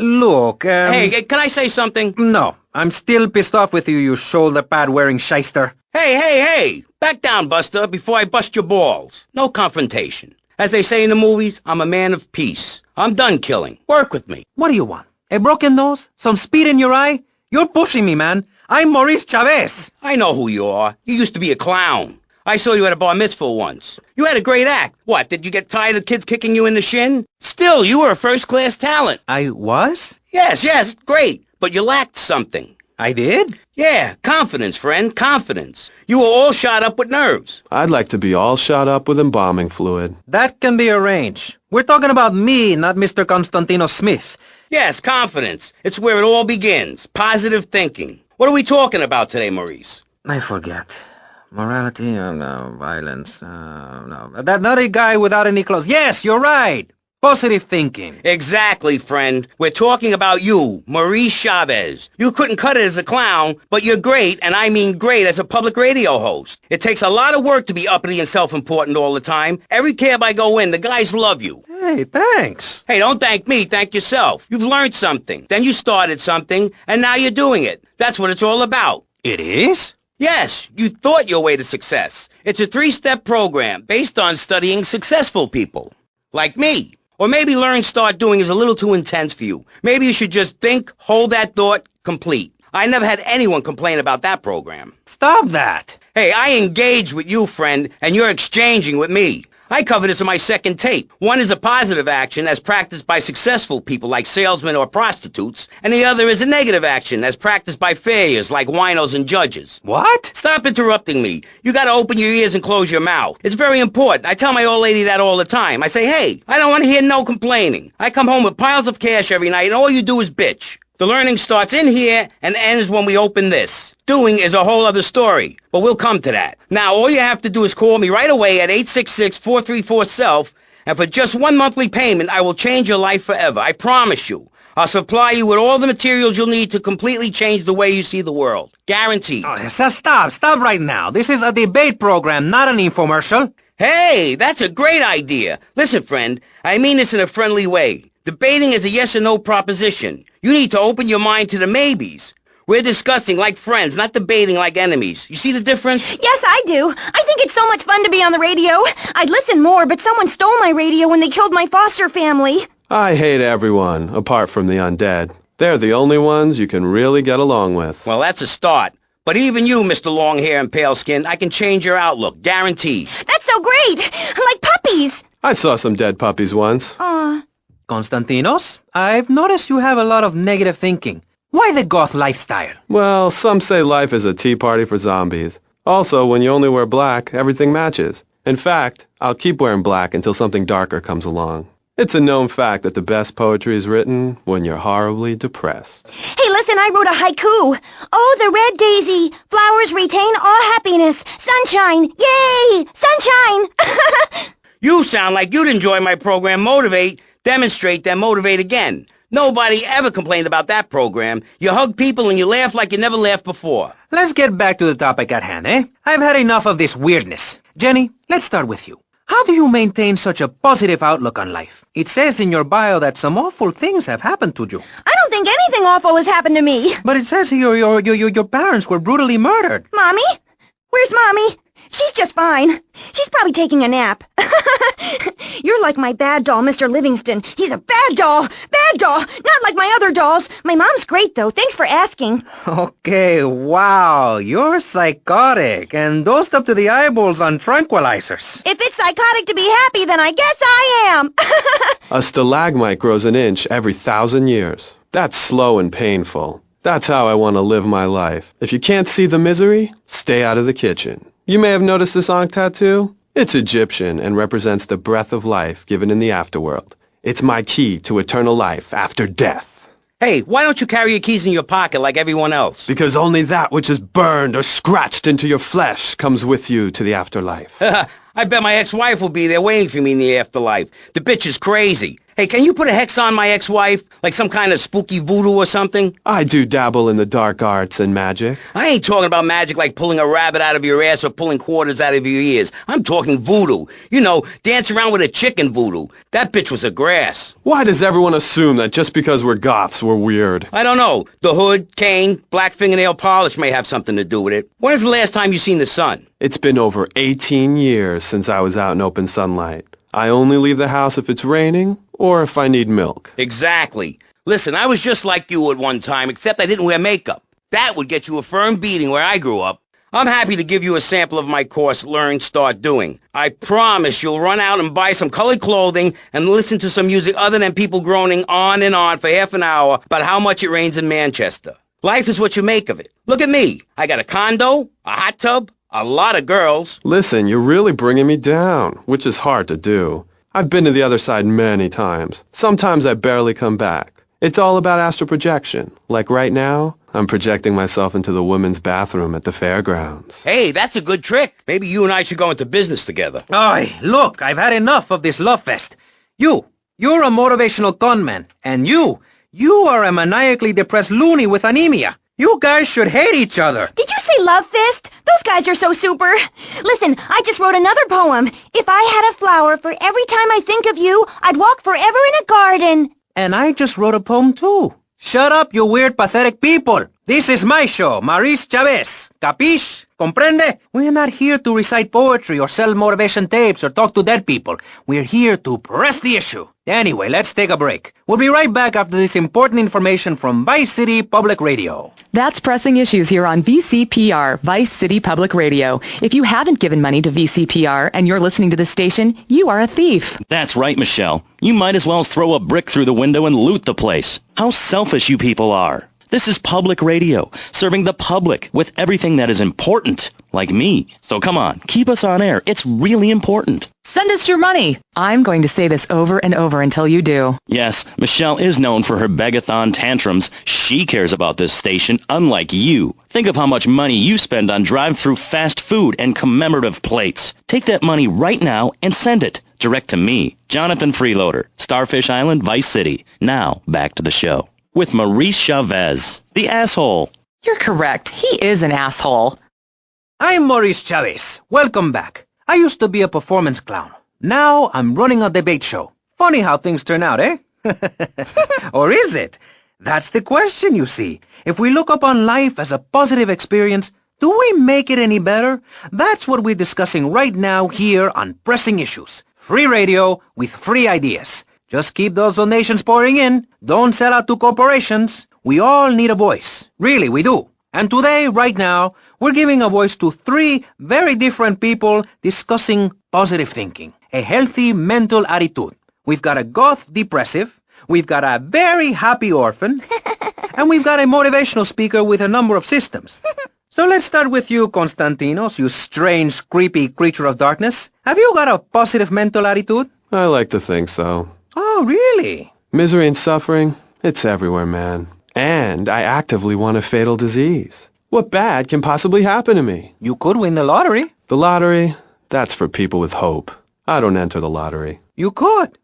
Speaker 1: Look,
Speaker 8: Hey, can I say something?
Speaker 1: No, I'm still pissed off with you, you shoulder pad wearing shyster.
Speaker 8: Hey! Back down, Buster, before I bust your balls. No confrontation. As they say in the movies, I'm a man of peace. I'm done killing. Work with me.
Speaker 1: What do you want? A broken nose? Some speed in your eye? You're pushing me, man. I'm Maurice Chavez.
Speaker 8: I know who you are. You used to be a clown. I saw you at a bar mitzvah once. You had a great act. What, did you get tired of kids kicking you in the shin? Still, you were a first-class talent.
Speaker 1: I was?
Speaker 8: Yes, great. But you lacked something.
Speaker 1: I did?
Speaker 8: Yeah, confidence, friend, confidence. You were all shot up with nerves.
Speaker 7: I'd like to be all shot up with embalming fluid.
Speaker 1: That can be arranged. We're talking about me, not Mr. Constantino Smith.
Speaker 8: Yes, confidence. It's where it all begins. Positive thinking. What are we talking about today, Maurice?
Speaker 1: I forget. Morality, no, violence, no. That not a guy without any clothes. Yes, you're right. Positive thinking.
Speaker 8: Exactly, friend. We're talking about you, Maurice Chavez. You couldn't cut it as a clown, but you're great, and I mean great, as a public radio host. It takes a lot of work to be uppity and self-important all the time. Every cab I go in, the guys love you.
Speaker 1: Hey, thanks.
Speaker 8: Hey, don't thank me, thank yourself. You've learned something, then you started something, and now you're doing it. That's what it's all about.
Speaker 1: It is?
Speaker 8: Yes, you thought your way to success. It's a 3-step program based on studying successful people. Like me. Or maybe learn start doing is a little too intense for you. Maybe you should just think, hold that thought, complete. I never had anyone complain about that program.
Speaker 1: Stop that.
Speaker 8: Hey, I engage with you, friend, and you're exchanging with me. I cover this in my second tape. One is a positive action as practiced by successful people like salesmen or prostitutes, and the other is a negative action as practiced by failures like winos and judges.
Speaker 1: What?
Speaker 8: Stop interrupting me. You gotta open your ears and close your mouth. It's very important. I tell my old lady that all the time. I say, hey, I don't want to hear no complaining. I come home with piles of cash every night and all you do is bitch. The learning starts in here and ends when we open this. Doing is a whole other story, but we'll come to that. Now, all you have to do is call me right away at 866-434-SELF, and for just one monthly payment, I will change your life forever. I promise you. I'll supply you with all the materials you'll need to completely change the way you see the world. Guaranteed.
Speaker 1: Oh, so stop right now. This is a debate program, not an infomercial.
Speaker 8: Hey, that's a great idea. Listen, friend, I mean this in a friendly way. Debating is a yes or no proposition. You need to open your mind to the maybes. We're discussing like friends, not debating like enemies. You see the difference?
Speaker 3: Yes, I do. I think it's so much fun to be on the radio. I'd listen more, but someone stole my radio when they killed my foster family.
Speaker 7: I hate everyone, apart from the undead. They're the only ones you can really get along with.
Speaker 8: Well, that's a start. But even you, Mr. Long Hair and Pale Skin, I can change your outlook. Guaranteed.
Speaker 3: That's so great. Like puppies.
Speaker 7: I saw some dead puppies once.
Speaker 1: Konstantinos, I've noticed you have a lot of negative thinking. Why the goth lifestyle?
Speaker 7: Well, some say life is a tea party for zombies. Also, when you only wear black, everything matches. In fact, I'll keep wearing black until something darker comes along. It's a known fact that the best poetry is written when you're horribly depressed.
Speaker 9: Hey, listen, I wrote a haiku. Oh, the red daisy, flowers retain all happiness. Sunshine, yay! Sunshine!
Speaker 8: You sound like you'd enjoy my program Motivate, Demonstrate, then Motivate Again. Nobody ever complained about that program. You hug people and you laugh like you never laughed before.
Speaker 1: Let's get back to the topic at hand, eh? I've had enough of this weirdness. Jenny, let's start with you. How do you maintain such a positive outlook on life? It says in your bio that some awful things have happened to you.
Speaker 9: I don't think anything awful has happened to me.
Speaker 1: But it says here your parents were brutally murdered.
Speaker 9: Mommy? Where's Mommy? She's just fine. She's probably taking a nap. You're like my bad doll, Mr. Livingston. He's a bad doll. Bad doll. Not like my other dolls. My mom's great, though. Thanks for asking.
Speaker 1: Okay, wow, you're psychotic and dosed up to the eyeballs on tranquilizers.
Speaker 9: If it's psychotic to be happy, then I guess I am.
Speaker 7: A stalagmite grows an inch every 1,000 years. That's slow and painful. That's how I want to live my life. If you can't see the misery, stay out of the kitchen. You may have noticed this Ankh tattoo. It's Egyptian and represents the breath of life given in the afterworld. It's my key to eternal life after death.
Speaker 8: Hey, why don't you carry your keys in your pocket like everyone else?
Speaker 7: Because only that which is burned or scratched into your flesh comes with you to the afterlife.
Speaker 8: I bet my ex-wife will be there waiting for me in the afterlife. The bitch is crazy. Hey, can you put a hex on my ex-wife? Like some kind of spooky voodoo or something?
Speaker 7: I do dabble in the dark arts and magic.
Speaker 8: I ain't talking about magic like pulling a rabbit out of your ass or pulling quarters out of your ears. I'm talking voodoo. You know, dance around with a chicken voodoo. That bitch was a grass.
Speaker 7: Why does everyone assume that just because we're goths, we're weird?
Speaker 8: I don't know. The hood, cane, black fingernail polish may have something to do with it. When is the last time you seen the sun?
Speaker 7: It's been over 18 years since I was out in open sunlight. I only leave the house if it's raining or if I need milk.
Speaker 8: Exactly. Listen, I was just like you at one time, except I didn't wear makeup. That would get you a firm beating where I grew up. I'm happy to give you a sample of my course, Learn, Start, Doing. I promise you'll run out and buy some colored clothing and listen to some music other than people groaning on and on for half an hour about how much it rains in Manchester. Life is what you make of it. Look at me. I got a condo, a hot tub, a lot of girls.
Speaker 7: Listen, you're really bringing me down, which is hard to do. I've been to the other side many times. Sometimes I barely come back. It's all about astral projection. Like right now, I'm projecting myself into the women's bathroom at the fairgrounds.
Speaker 8: Hey, that's a good trick. Maybe you and I should go into business together.
Speaker 1: Oi, look, I've had enough of this love fest. You're a motivational conman. And you are a maniacally depressed loony with anemia. You guys should hate each other.
Speaker 9: Did you say love fist? Those guys are so super. Listen, I just wrote another poem. If I had a flower for every time I think of you, I'd walk forever in a garden.
Speaker 1: And I just wrote a poem too. Shut up, you weird, pathetic people. This is my show, Maurice Chavez. Capiche? Comprende? We're not here to recite poetry or sell motivation tapes or talk to dead people. We're here to press the issue. Anyway, let's take a break. We'll be right back after this important information from Vice City Public Radio.
Speaker 6: That's Pressing Issues here on VCPR, Vice City Public Radio. If you haven't given money to VCPR and you're listening to this station, you are a thief.
Speaker 5: That's right, Michelle. You might as well throw a brick through the window and loot the place. How selfish you people are. This is public radio, serving the public with everything that is important, like me. So come on, keep us on air. It's really important.
Speaker 6: Send us your money. I'm going to say this over and over until you do.
Speaker 5: Yes, Michelle is known for her begathon tantrums. She cares about this station, unlike you. Think of how much money you spend on drive-through fast food and commemorative plates. Take that money right now and send it direct to me, Jonathan Freeloader, Starfish Island, Vice City. Now, back to the show. With Maurice Chavez, the asshole.
Speaker 6: You're correct. He is an asshole.
Speaker 1: I'm Maurice Chavez. Welcome back. I used to be a performance clown. Now I'm running a debate show. Funny how things turn out, eh? Or is it? That's the question, you see. If we look upon life as a positive experience, do we make it any better? That's what we're discussing right now here on Pressing Issues. Free radio with free ideas. Just keep those donations pouring in. Don't sell out to corporations. We all need a voice. Really, we do. And today, right now, we're giving a voice to 3 very different people discussing positive thinking, a healthy mental attitude. We've got a goth depressive, we've got a very happy orphan, and we've got a motivational speaker with a number of systems. So let's start with you, Konstantinos, you strange, creepy creature of darkness. Have you got a positive mental attitude?
Speaker 7: I like to think so.
Speaker 1: Oh, really?
Speaker 7: Misery and suffering, it's everywhere, man. And I actively want a fatal disease. What bad can possibly happen to me?
Speaker 1: You could win the lottery.
Speaker 7: The lottery, that's for people with hope. I don't enter the lottery.
Speaker 1: You could.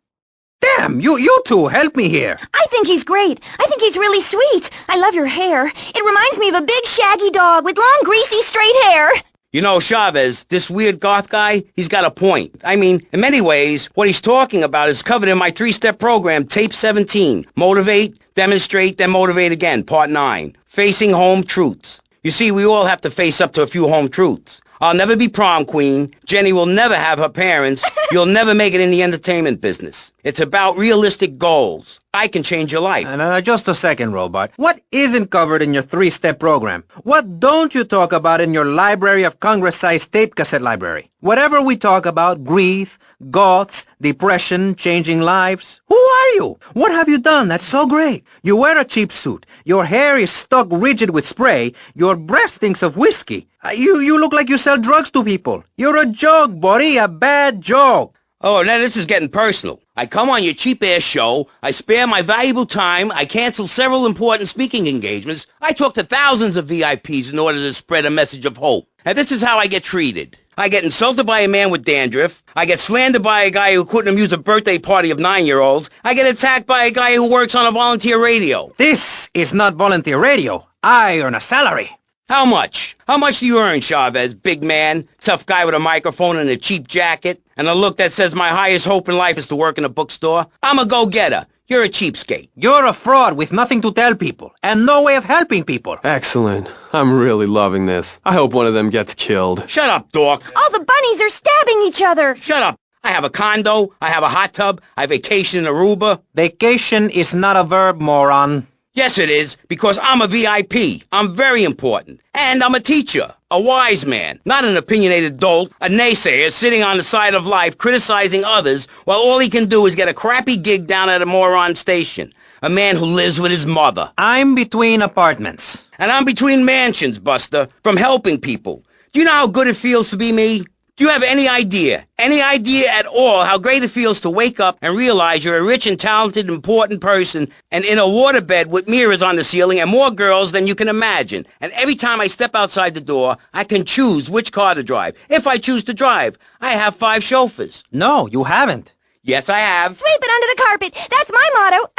Speaker 1: Damn, you two, help me here.
Speaker 9: I think he's great. I think he's really sweet. I love your hair. It reminds me of a big shaggy dog with long, greasy, straight hair.
Speaker 8: You know, Chavez, this weird goth guy, he's got a point. I mean, in many ways, what he's talking about is covered in my 3-step program, Tape 17. Motivate, demonstrate, then motivate again, Part 9. Facing home truths. You see, we all have to face up to a few home truths. I'll never be prom queen. Jenny will never have her parents. You'll never make it in the entertainment business. It's about realistic goals. I can change your life.
Speaker 1: Just a second, Robot. What isn't covered in your 3-step program? What don't you talk about in your Library of Congress-sized tape cassette library? Whatever we talk about, grief, goths, depression, changing lives. Who are you? What have you done that's so great? You wear a cheap suit. Your hair is stuck rigid with spray. Your breath stinks of whiskey. You look like you sell drugs to people. You're a joke, buddy, a bad joke.
Speaker 8: Oh, now this is getting personal. I come on your cheap-ass show, I spare my valuable time, I cancel several important speaking engagements, I talk to thousands of VIPs in order to spread a message of hope. And this is how I get treated. I get insulted by a man with dandruff, I get slandered by a guy who couldn't amuse a birthday party of 9-year-olds, I get attacked by a guy who works on a volunteer radio.
Speaker 1: This is not volunteer radio. I earn a salary.
Speaker 8: How much? How much do you earn, Chavez, big man, tough guy with a microphone and a cheap jacket, and a look that says my highest hope in life is to work in a bookstore? I'm a go-getter. You're a cheapskate.
Speaker 1: You're a fraud with nothing to tell people, and no way of helping people.
Speaker 7: Excellent. I'm really loving this. I hope one of them gets killed.
Speaker 8: Shut up, dork.
Speaker 9: All the bunnies are stabbing each other.
Speaker 8: Shut up. I have a condo, I have a hot tub, I vacation in Aruba.
Speaker 1: Vacation is not a verb, moron.
Speaker 8: Yes, it is, because I'm a VIP. I'm very important. And I'm a teacher, a wise man, not an opinionated dolt, a naysayer sitting on the side of life criticizing others while all he can do is get a crappy gig down at a moron station. A man who lives with his mother.
Speaker 1: I'm between apartments.
Speaker 8: And I'm between mansions, Buster, from helping people. Do you know how good it feels to be me? Do you have any idea at all how great it feels to wake up and realize you're a rich and talented, important person and in a waterbed with mirrors on the ceiling and more girls than you can imagine? And every time I step outside the door, I can choose which car to drive. If I choose to drive, I have 5 chauffeurs.
Speaker 1: No, you haven't.
Speaker 8: Yes, I have.
Speaker 9: Sweep it under the carpet. That's my motto.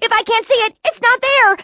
Speaker 9: If I can't see it, it's not there.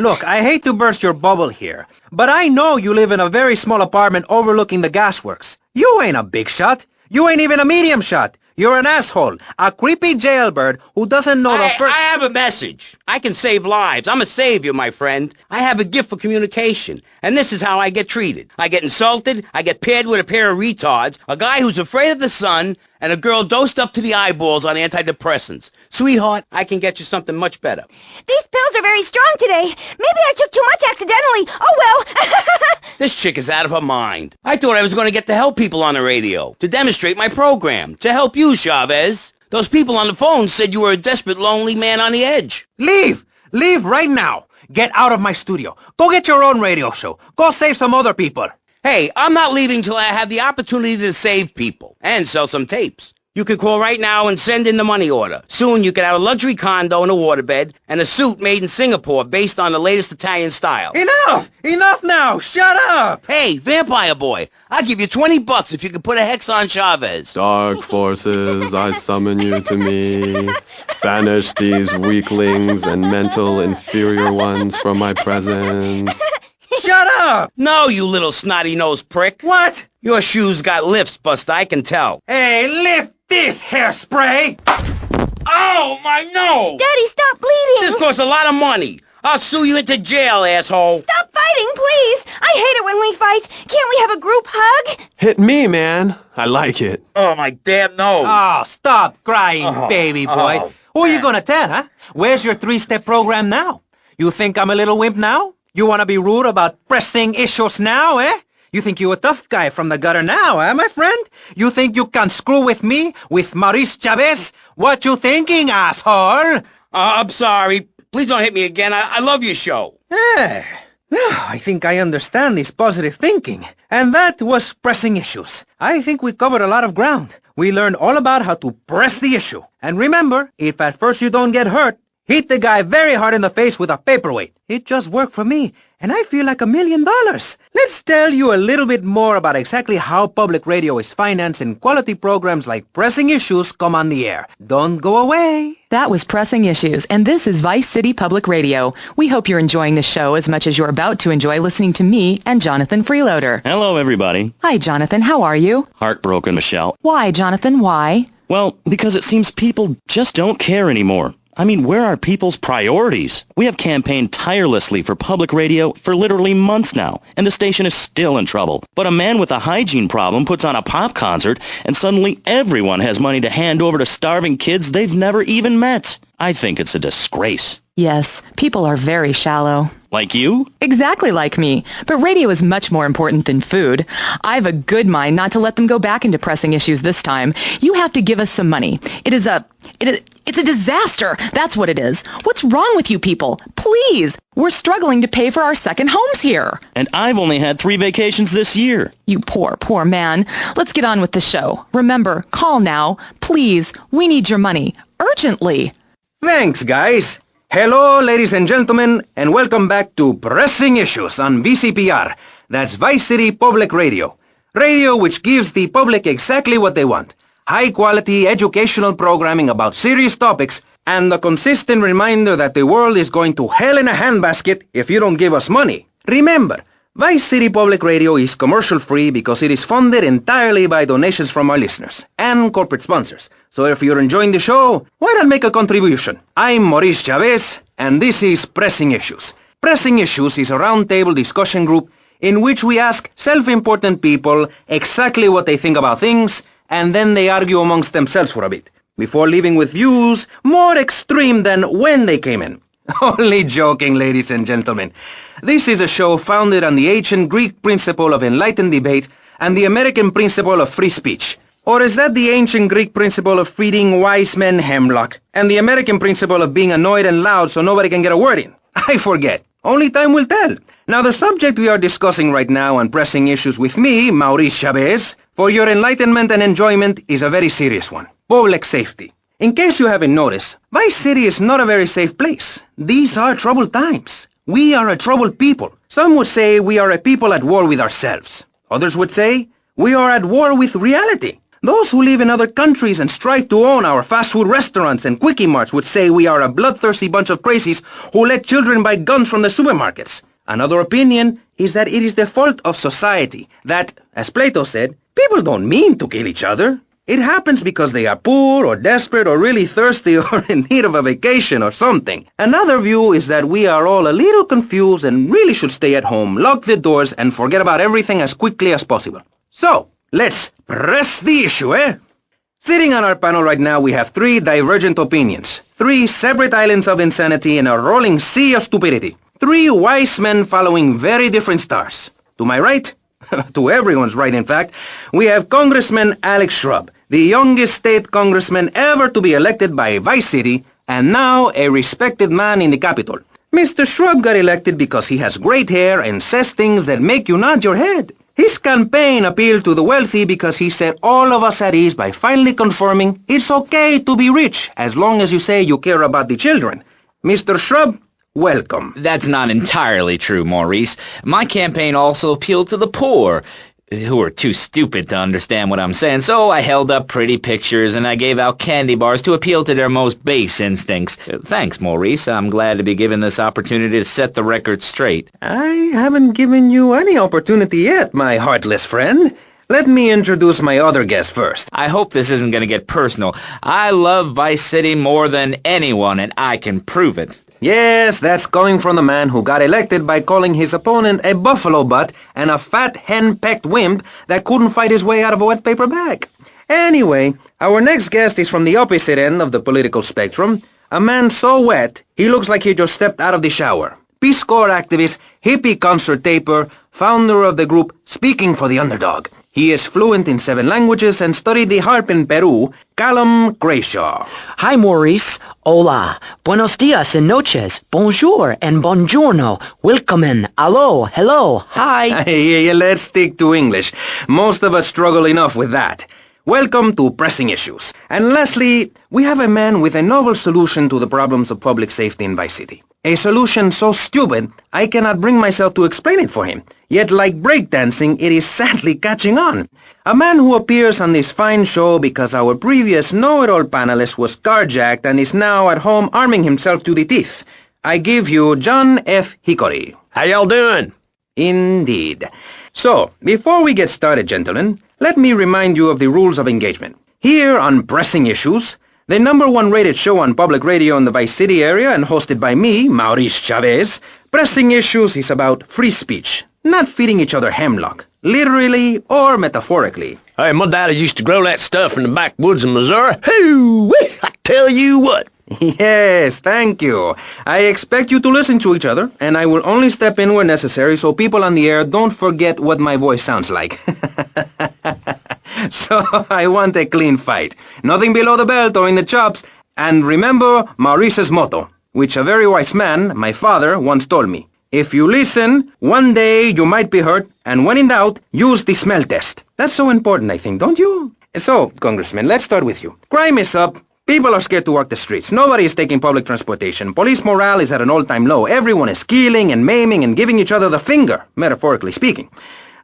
Speaker 1: Look, I hate to burst your bubble here, but I know you live in a very small apartment overlooking the gasworks. You ain't a big shot. You ain't even a medium shot. You're an asshole, a creepy jailbird who doesn't know the first...
Speaker 8: I have a message. I can save lives. I'm a savior, my friend. I have a gift for communication, and this is how I get treated. I get insulted, I get paired with a pair of retards, a guy who's afraid of the sun, and a girl dosed up to the eyeballs on antidepressants. Sweetheart, I can get you something much better.
Speaker 9: These pills are very strong today. Maybe I took too much accidentally. Oh, well.
Speaker 8: This chick is out of her mind. I thought I was going to get to help people on the radio, to demonstrate my program, to help you, Chavez. Those people on the phone said you were a desperate, lonely man on the edge.
Speaker 1: Leave! Leave right now! Get out of my studio. Go get your own radio show. Go save some other people.
Speaker 8: Hey, I'm not leaving till I have the opportunity to save people and sell some tapes. You can call right now and send in the money order. Soon you can have a luxury condo and a waterbed and a suit made in Singapore based on the latest Italian style.
Speaker 1: Enough! Enough now! Shut up!
Speaker 8: Hey, Vampire Boy, I'll give you $20 if you can put a hex on Chavez.
Speaker 7: Dark forces, I summon you to me. Banish these weaklings and mental inferior ones from my presence.
Speaker 1: Shut up!
Speaker 8: No, you little snotty-nosed prick.
Speaker 1: What?
Speaker 8: Your shoes got lifts, Buster, I can tell.
Speaker 1: Hey, lift this hairspray!
Speaker 8: Oh, my nose!
Speaker 9: Daddy, stop bleeding.
Speaker 8: This costs a lot of money. I'll sue you into jail, asshole.
Speaker 9: Stop fighting, please. I hate it when we fight. Can't we have a group hug?
Speaker 7: Hit me, man. I like it.
Speaker 8: Oh, my damn nose.
Speaker 1: Oh, stop crying, baby boy. Who are you gonna tell, huh? Where's your 3-step program now? You think I'm a little wimp now? You wanna be rude about pressing issues now, eh? You think you're a tough guy from the gutter now, eh, my friend? You think you can screw with me, with Maurice Chavez? What you thinking, asshole?
Speaker 8: I'm sorry. Please don't hit me again. I love your show.
Speaker 1: Eh, I think I understand this positive thinking. And that was pressing issues. I think we covered a lot of ground. We learned all about how to press the issue. And remember, if at first you don't get hurt, hit the guy very hard in the face with a paperweight. It just worked for me, and I feel like $1 million. Let's tell you a little bit more about exactly how public radio is financed and quality programs like Pressing Issues come on the air. Don't go away.
Speaker 6: That was Pressing Issues, and this is Vice City Public Radio. We hope you're enjoying the show as much as you're about to enjoy listening to me and Jonathan Freeloader.
Speaker 5: Hello, everybody.
Speaker 6: Hi, Jonathan. How are you?
Speaker 5: Heartbroken, Michelle.
Speaker 6: Why, Jonathan? Why?
Speaker 5: Well, because it seems people just don't care anymore. I mean, where are people's priorities? We have campaigned tirelessly for public radio for literally months now, and the station is still in trouble. But a man with a hygiene problem puts on a pop concert, and suddenly everyone has money to hand over to starving kids they've never even met. I think it's a disgrace.
Speaker 6: Yes, people are very shallow.
Speaker 5: Like you?
Speaker 6: Exactly like me. But radio is much more important than food. I have a good mind not to let them go back into Pressing Issues this time. You have to give us some money. It's a disaster. That's what it is. What's wrong with you people? Please. We're struggling to pay for our second homes here.
Speaker 5: And I've only had 3 vacations this year.
Speaker 6: You poor, poor man. Let's get on with the show. Remember, call now. Please. We need your money. Urgently.
Speaker 1: Thanks, guys. Hello, ladies and gentlemen, and welcome back to Pressing Issues on VCPR. That's Vice City Public Radio. Radio which gives the public exactly what they want. High-quality educational programming about serious topics and a consistent reminder that the world is going to hell in a handbasket if you don't give us money. Remember, Vice City Public Radio is commercial-free because it is funded entirely by donations from our listeners and corporate sponsors. So if you're enjoying the show, why not make a contribution? I'm Maurice Chavez, and this is Pressing Issues. Pressing Issues is a roundtable discussion group in which we ask self-important people exactly what they think about things, and then they argue amongst themselves for a bit, before leaving with views more extreme than when they came in. Only joking, ladies and gentlemen. This is a show founded on the ancient Greek principle of enlightened debate and the American principle of free speech. Or is that the ancient Greek principle of feeding wise men hemlock and the American principle of being annoyed and loud so nobody can get a word in? I forget. Only time will tell. Now, the subject we are discussing right now on Pressing Issues with me, Maurice Chavez, for your enlightenment and enjoyment is a very serious one. Public safety. In case you haven't noticed, Vice City is not a very safe place. These are troubled times. We are a troubled people. Some would say we are a people at war with ourselves. Others would say we are at war with reality. Those who live in other countries and strive to own our fast food restaurants and quickie marts would say we are a bloodthirsty bunch of crazies who let children buy guns from the supermarkets. Another opinion is that it is the fault of society, that, as Plato said, people don't mean to kill each other. It happens because they are poor or desperate or really thirsty or in need of a vacation or something. Another view is that we are all a little confused and really should stay at home, lock the doors, and forget about everything as quickly as possible. So, let's press the issue, eh? Sitting on our panel right now, we have 3 divergent opinions, 3 separate islands of insanity in a rolling sea of stupidity, 3 wise men following very different stars. To my right, to everyone's right in fact, we have Congressman Alex Shrub, the youngest state congressman ever to be elected by Vice City, and now a respected man in the Capitol. Mr. Shrub got elected because he has great hair and says things that make you nod your head. His campaign appealed to the wealthy because he set all of us at ease by finally confirming it's okay to be rich as long as you say you care about the children. Mr. Shrub, welcome.
Speaker 10: That's not entirely true, Maurice. My campaign also appealed to the poor, who are too stupid to understand what I'm saying, so I held up pretty pictures and I gave out candy bars to appeal to their most base instincts. Thanks, Maurice. I'm glad to be given this opportunity to set the record straight.
Speaker 1: I haven't given you any opportunity yet, my heartless friend. Let me introduce my other guest first.
Speaker 10: I hope this isn't going to get personal. I love Vice City more than anyone, and I can prove it.
Speaker 1: Yes, that's coming from the man who got elected by calling his opponent a buffalo butt and a fat hen-pecked wimp that couldn't fight his way out of a wet paper bag. Anyway, our next guest is from the opposite end of the political spectrum, a man so wet he looks like he just stepped out of the shower. Peace Corps activist, hippie concert taper, founder of the group Speaking for the Underdog. He is fluent in 7 languages and studied the harp in Peru. Callum Grayshaw.
Speaker 11: Hi, Maurice. Hola. Buenos dias and noches. Bonjour and buongiorno. Willkommen. Allo. Hello. Hi.
Speaker 1: Hey, let's stick to English. Most of us struggle enough with that. Welcome to Pressing Issues. And lastly, we have a man with a novel solution to the problems of public safety in Vice City. A solution so stupid, I cannot bring myself to explain it for him. Yet like breakdancing, it is sadly catching on. A man who appears on this fine show because our previous know-it-all panelist was carjacked and is now at home arming himself to the teeth. I give you John F. Hickory.
Speaker 12: How y'all doing?
Speaker 1: Indeed. So, before we get started, gentlemen, let me remind you of the rules of engagement. Here on Pressing Issues, the #1 rated show on public radio in the Vice City area and hosted by me, Maurice Chavez, Pressing Issues is about free speech, not feeding each other hemlock, literally or metaphorically.
Speaker 12: Hey, my daddy used to grow that stuff in the backwoods of Missouri. Hoo-wee! I tell you what.
Speaker 1: Yes, thank you. I expect you to listen to each other, and I will only step in where necessary so people on the air don't forget what my voice sounds like. So I want a clean fight. Nothing below the belt or in the chops. And remember Maurice's motto, which a very wise man, my father, once told me. If you listen, one day you might be hurt, and when in doubt, use the smell test. That's so important, I think, don't you? So, Congressman, let's start with you. Crime is up. People are scared to walk the streets. Nobody is taking public transportation. Police morale is at an all-time low. Everyone is killing and maiming and giving each other the finger, metaphorically speaking.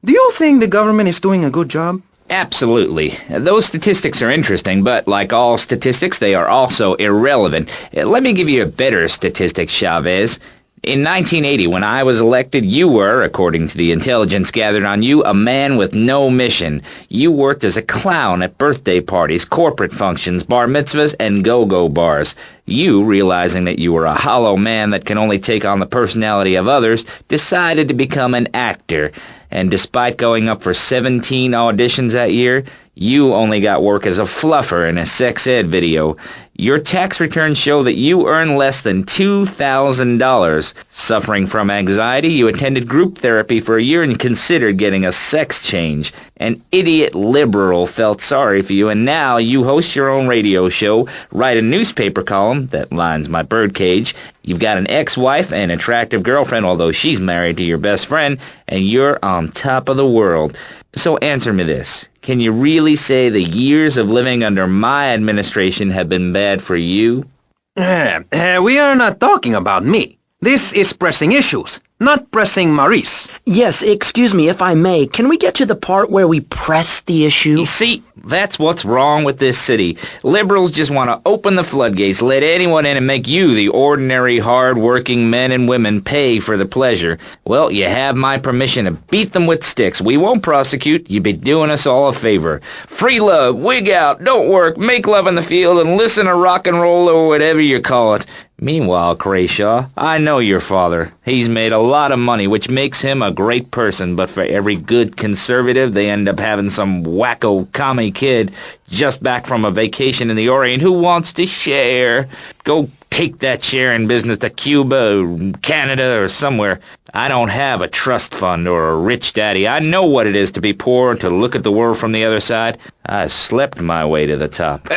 Speaker 1: Do you think the government is doing a good job?
Speaker 10: Absolutely. Those statistics are interesting, but like all statistics, they are also irrelevant. Let me give you a better statistic, Chavez. In 1980, when I was elected, you were, according to the intelligence gathered on you, a man with no mission. You worked as a clown at birthday parties, corporate functions, bar mitzvahs, and go-go bars. You, realizing that you were a hollow man that can only take on the personality of others, decided to become an actor. And despite going up for 17 auditions that year, you only got work as a fluffer in a sex ed video. Your tax returns show that you earn less than $2,000. Suffering from anxiety, you attended group therapy for a year and considered getting a sex change. An idiot liberal felt sorry for you, and now you host your own radio show, write a newspaper column that lines my birdcage. You've got an ex-wife and attractive girlfriend, although she's married to your best friend, and you're on top of the world. So answer me this. Can you really say the years of living under my administration have been bad for you?
Speaker 1: We are not talking about me. This is Pressing Issues, not Pressing Maurice.
Speaker 11: Yes, excuse me if I may. Can we get to the part where we press the issue?
Speaker 10: You see, that's what's wrong with this city. Liberals just want to open the floodgates, let anyone in and make you, the ordinary, hard-working men and women, pay for the pleasure. Well, you have my permission to beat them with sticks. We won't prosecute. You'd be doing us all a favor. Free love, wig out, don't work, make love in the field, and listen to rock and roll or whatever you call it. Meanwhile, Grayshaw, I know your father. He's made a lot of money, which makes him a great person, but for every good conservative, they end up having some wacko commie kid just back from a vacation in the Orient who wants to share. Go take that sharing business to Cuba or Canada or somewhere. I don't have a trust fund or a rich daddy. I know what it is to be poor and to look at the world from the other side. I slept my way to the top.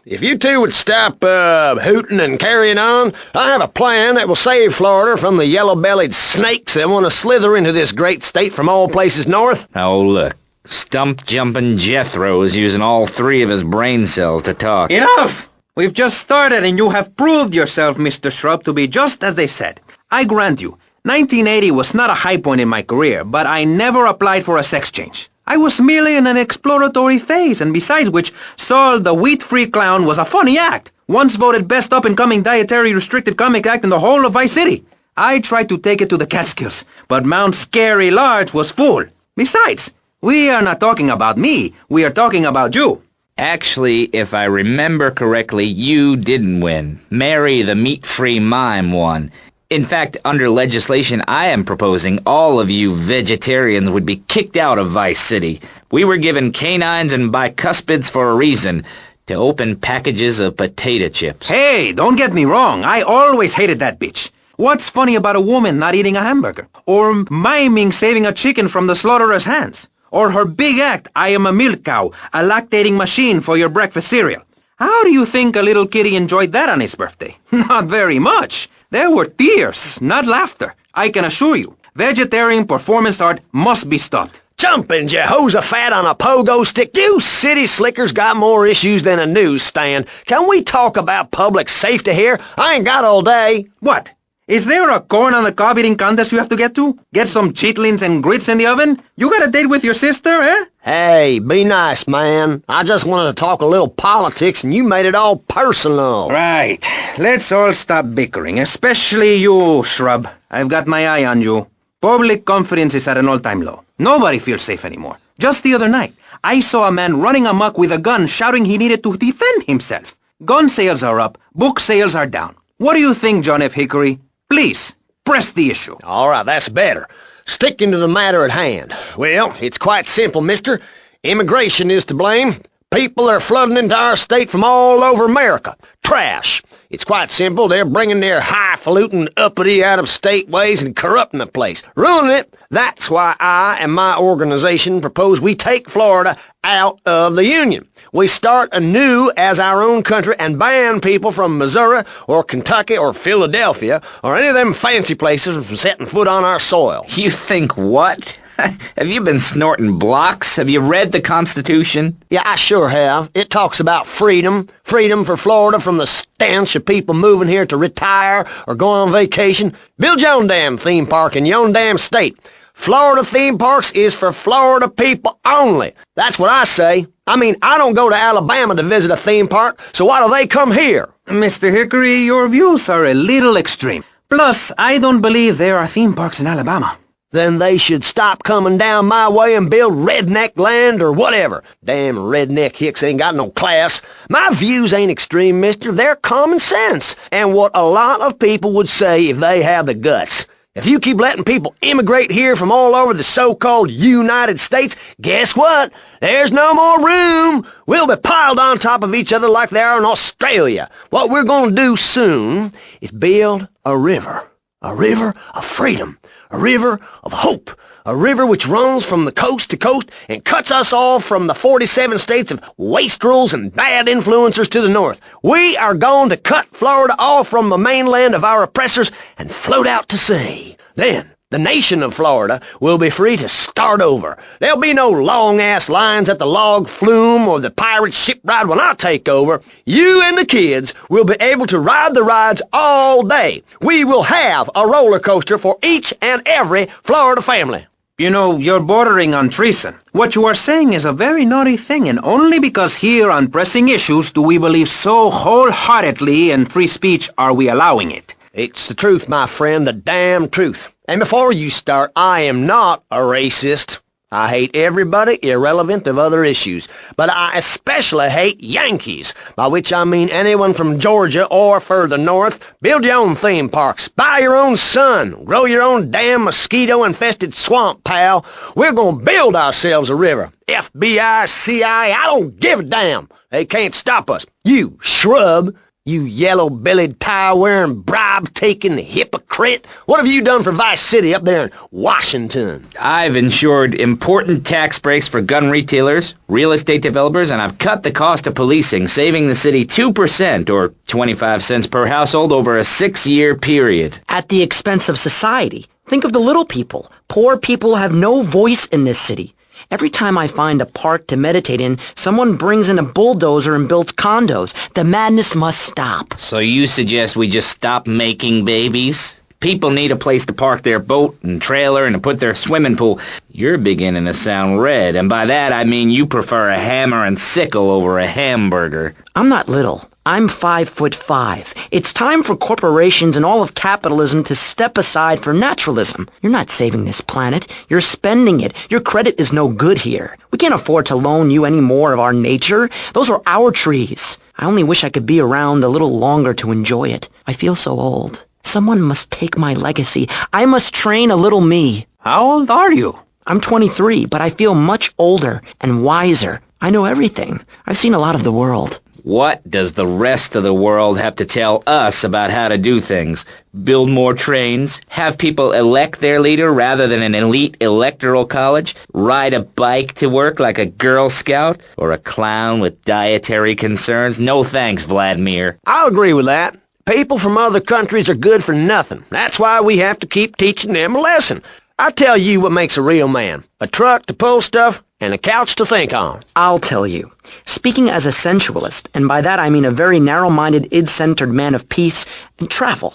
Speaker 12: If you two would stop hooting and carrying on, I have a plan that will save Florida from the yellow-bellied snakes that want to slither into this great state from all places north.
Speaker 10: Oh, look. Stump-jumping Jethro is using all 3 of his brain cells to talk.
Speaker 1: Enough! We've just started and you have proved yourself, Mr. Shrub, to be just as they said. I grant you, 1980 was not a high point in my career, but I never applied for a sex change. I was merely in an exploratory phase, and besides which, Saul the wheat-free clown was a funny act. Once voted best up-and-coming dietary restricted comic act in the whole of Vice City. I tried to take it to the Catskills, but Mount Scary Large was full. Besides, we are not talking about me, we are talking about you.
Speaker 10: Actually, if I remember correctly, you didn't win. Mary the meat-free mime won. In fact, under legislation I am proposing, all of you vegetarians would be kicked out of Vice City. We were given canines and bicuspids for a reason, to open packages of potato chips.
Speaker 1: Hey, don't get me wrong, I always hated that bitch. What's funny about a woman not eating a hamburger? Or miming saving a chicken from the slaughterer hands? Or her big act, I am a milk cow, a lactating machine for your breakfast cereal. How do you think a little kitty enjoyed that on his birthday? Not very much. There were tears, not laughter. I can assure you, vegetarian performance art must be stopped.
Speaker 12: Jumping Jehoshaphat on a pogo stick. You city slickers got more issues than a newsstand. Can we talk about public safety here? I ain't got all day.
Speaker 1: What? Is there a corn on the cob eating contest you have to get to? Get some chitlins and grits in the oven? You got a date with your sister, eh?
Speaker 12: Hey, be nice, man. I just wanted to talk a little politics and you made it all personal.
Speaker 1: Right. Let's all stop bickering, especially you, Shrub. I've got my eye on you. Public confidence is at an all-time low. Nobody feels safe anymore. Just the other night, I saw a man running amok with a gun shouting he needed to defend himself. Gun sales are up, book sales are down. What do you think, John F. Hickory? Please, press the issue.
Speaker 12: All right, that's better. Sticking to the matter at hand. Well, it's quite simple, mister. Immigration is to blame. People are flooding into our state from all over America. Trash. It's quite simple. They're bringing their highfalutin, uppity, out-of-state ways and corrupting the place. Ruining it. That's why I and my organization propose we take Florida out of the Union. We start anew as our own country and ban people from Missouri or Kentucky or Philadelphia or any of them fancy places from setting foot on our soil.
Speaker 10: You think what? Have you been snorting blocks? Have you read the Constitution?
Speaker 12: Yeah, I sure have. It talks about freedom. Freedom for Florida from the stench of people moving here to retire or go on vacation. Build your own damn theme park in your own damn state. Florida theme parks is for Florida people only. That's what I say. I mean, I don't go to Alabama to visit a theme park, so why do they come here?
Speaker 1: Mr. Hickory, your views are a little extreme. Plus, I don't believe there are theme parks in Alabama.
Speaker 12: Then they should stop coming down my way and build redneck land or whatever. Damn redneck hicks ain't got no class. My views ain't extreme, mister. They're common sense. And what a lot of people would say if they have the guts. If you keep letting people immigrate here from all over the so-called United States, guess what? There's no more room. We'll be piled on top of each other like they are in Australia. What we're going to do soon is build a river of freedom, a river of hope, a river which runs from the coast to coast and cuts us off from the 47 states of wastrels and bad influencers to the north. We are going to cut Florida off from the mainland of our oppressors and float out to sea. Then, the nation of Florida will be free to start over. There'll be no long-ass lines at the log flume or the pirate shipwright when I take over. You and the kids will be able to ride the rides all day. We will have a roller coaster for each and every Florida family.
Speaker 1: You know, you're bordering on treason. What you are saying is a very naughty thing, and only because here on Pressing Issues do we believe so wholeheartedly in free speech are we allowing it.
Speaker 12: It's the truth, my friend, the damn truth. And before you start, I am not a racist. I hate everybody irrelevant of other issues. But I especially hate Yankees, by which I mean anyone from Georgia or further north. Build your own theme parks. Buy your own sun. Grow your own damn mosquito-infested swamp, pal. We're gonna build ourselves a river. FBI, CIA, I don't give a damn. They can't stop us. You shrub. You yellow-bellied, tie-wearing, bribe-taking hypocrite. What have you done for Vice City up there in Washington?
Speaker 10: I've ensured important tax breaks for gun retailers, real estate developers, and I've cut the cost of policing, saving the city 2% or 25 cents per household over a 6-year period.
Speaker 11: At the expense of society. Think of the little people. Poor people have no voice in this city. Every time I find a park to meditate in, someone brings in a bulldozer and builds condos. The madness must stop.
Speaker 10: So you suggest we just stop making babies? People need a place to park their boat and trailer and to put their swimming pool. You're beginning to sound red, and by that I mean you prefer a hammer and sickle over a hamburger.
Speaker 11: I'm not little. I'm 5'5". It's time for corporations and all of capitalism to step aside for naturalism. You're not saving this planet. You're spending it. Your credit is no good here. We can't afford to loan you any more of our nature. Those are our trees. I only wish I could be around a little longer to enjoy it. I feel so old. Someone must take my legacy. I must train a little me.
Speaker 1: How old are you?
Speaker 11: I'm 23, but I feel much older and wiser. I know everything. I've seen a lot of the world.
Speaker 10: What does the rest of the world have to tell us about how to do things? Build more trains? Have people elect their leader rather than an elite electoral college? Ride a bike to work like a Girl Scout? Or a clown with dietary concerns? No thanks, Vladimir.
Speaker 12: I'll agree with that. People from other countries are good for nothing. That's why we have to keep teaching them a lesson. I tell you what makes a real man. A truck to pull stuff and a couch to think on.
Speaker 11: I'll tell you. Speaking as a sensualist, and by that I mean a very narrow-minded, id-centered man of peace and travel,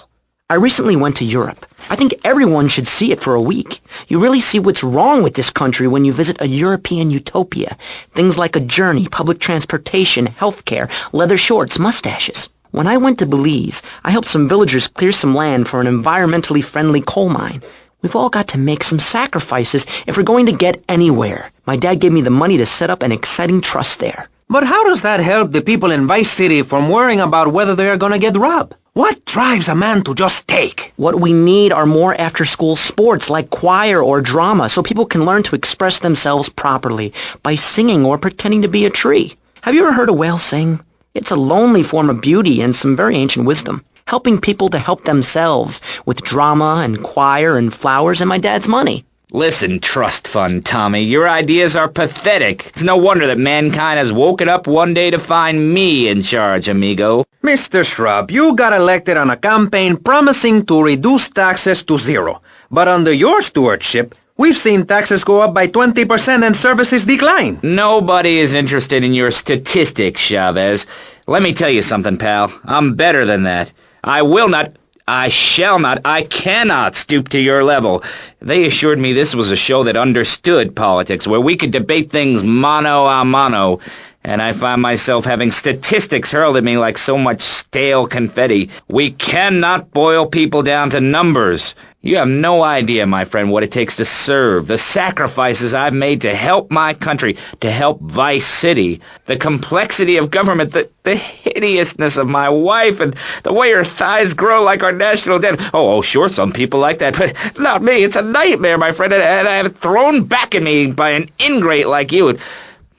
Speaker 11: I recently went to Europe. I think everyone should see it for a week. You really see what's wrong with this country when you visit a European utopia. Things like a journey, public transportation, healthcare, leather shorts, mustaches. When I went to Belize, I helped some villagers clear some land for an environmentally friendly coal mine. We've all got to make some sacrifices if we're going to get anywhere. My dad gave me the money to set up an exciting trust there.
Speaker 1: But how does that help the people in Vice City from worrying about whether they are going to get robbed? What drives a man to just take?
Speaker 11: What we need are more after-school sports like choir or drama so people can learn to express themselves properly by singing or pretending to be a tree. Have you ever heard a whale sing? It's a lonely form of beauty and some very ancient wisdom. Helping people to help themselves with drama and choir and flowers and my dad's money.
Speaker 10: Listen, trust fund Tommy, your ideas are pathetic. It's no wonder that mankind has woken up one day to find me in charge, amigo.
Speaker 1: Mr. Shrub, you got elected on a campaign promising to reduce taxes to zero. But under your stewardship, we've seen taxes go up by 20% and services decline.
Speaker 10: Nobody is interested in your statistics, Chavez. Let me tell you something, pal. I'm better than that. I will not, I shall not, I cannot stoop to your level. They assured me this was a show that understood politics, where we could debate things mano a mano, and I find myself having statistics hurled at me like so much stale confetti. We cannot boil people down to numbers. You have no idea, my friend, what it takes to serve, the sacrifices I've made to help my country, to help Vice City, the complexity of government, the hideousness of my wife, and the way her thighs grow like our national debt. Oh, sure, some people like that, but not me. It's a nightmare, my friend, and I have it thrown back at me by an ingrate like you.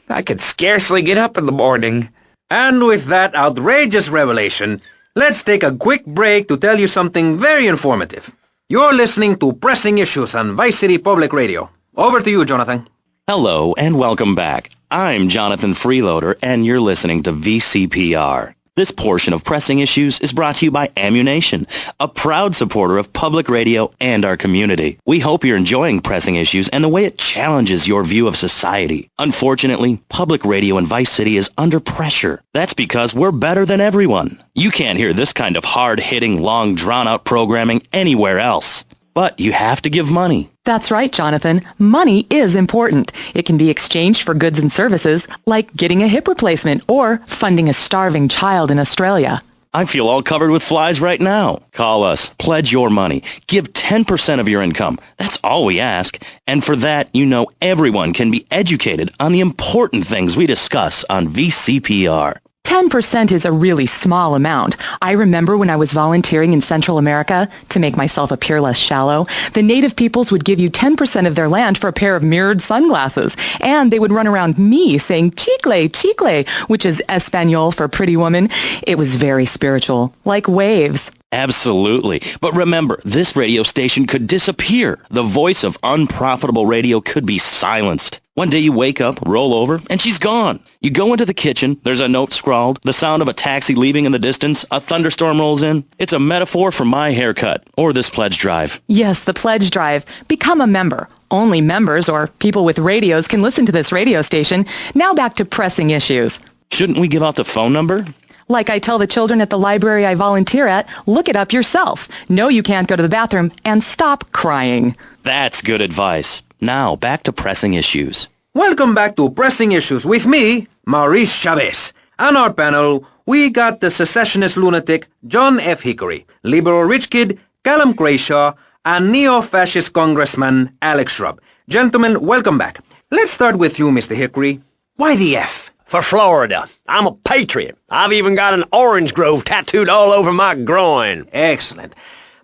Speaker 10: I could scarcely get up in the morning.
Speaker 1: And with that outrageous revelation, let's take a quick break to tell you something very informative. You're listening to Pressing Issues on Vice City Public Radio. Over to you, Jonathan.
Speaker 5: Hello and welcome back. I'm Jonathan Freeloader and you're listening to VCPR. This portion of Pressing Issues is brought to you by Ammunition, a proud supporter of public radio and our community. We hope you're enjoying Pressing Issues and the way it challenges your view of society. Unfortunately, public radio in Vice City is under pressure. That's because we're better than everyone. You can't hear this kind of hard-hitting, long, drawn-out programming anywhere else. But you have to give money.
Speaker 6: That's right, Jonathan. Money is important. It can be exchanged for goods and services, like getting a hip replacement or funding a starving child in Australia.
Speaker 5: I feel all covered with flies right now. Call us. Pledge your money. Give 10% of your income. That's all we ask. And for that, you know everyone can be educated on the important things we discuss on VCPR.
Speaker 6: 10% is a really small amount. I remember when I was volunteering in Central America, to make myself appear less shallow, the native peoples would give you 10% of their land for a pair of mirrored sunglasses. And they would run around me saying, chicle, chicle, which is Espanol for pretty woman. It was very spiritual, like waves.
Speaker 5: Absolutely. But remember, this radio station could disappear. The voice of unprofitable radio could be silenced. One day you wake up, roll over, and she's gone. You go into the kitchen, there's a note scrawled, the sound of a taxi leaving in the distance, a thunderstorm rolls in. It's a metaphor for my haircut, or this pledge drive.
Speaker 6: Yes, the pledge drive. Become a member. Only members or people with radios can listen to this radio station. Now back to Pressing Issues.
Speaker 5: Shouldn't we give out the phone number?
Speaker 6: Like I tell the children at the library I volunteer at, look it up yourself. No, you can't go to the bathroom, and stop crying.
Speaker 5: That's good advice. Now, back to Pressing Issues.
Speaker 1: Welcome back to Pressing Issues with me, Maurice Chavez. On our panel, we got the secessionist lunatic John F. Hickory, liberal rich kid Callum Crayshaw, and neo-fascist congressman Alex Shrub. Gentlemen, welcome back. Let's start with you, Mr. Hickory. Why the F?
Speaker 12: For Florida. I'm a patriot. I've even got an orange grove tattooed all over my groin.
Speaker 1: Excellent.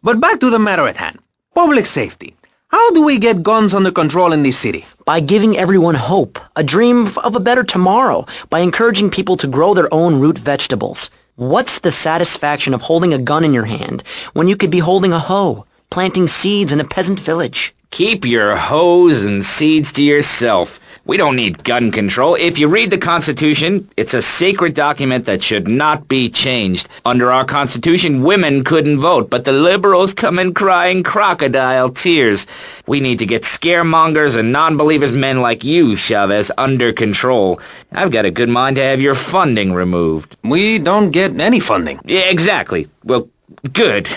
Speaker 1: But back to the matter at hand. Public safety. How do we get guns under control in this city?
Speaker 11: by giving everyone hope, a dream of a better tomorrow, by encouraging people to grow their own root vegetables. What's the satisfaction of holding a gun in your hand when you could be holding a hoe, planting seeds in a peasant village?
Speaker 10: Keep your hoes and seeds to yourself. We don't need gun control. If you read the Constitution, it's a sacred document that should not be changed. Under our Constitution, women couldn't vote, but the liberals come in crying crocodile tears. We need to get scaremongers and non-believers men like you, Chavez, under control. I've got a good mind to have your funding removed.
Speaker 1: We don't get any funding.
Speaker 10: Yeah, exactly. Well, good.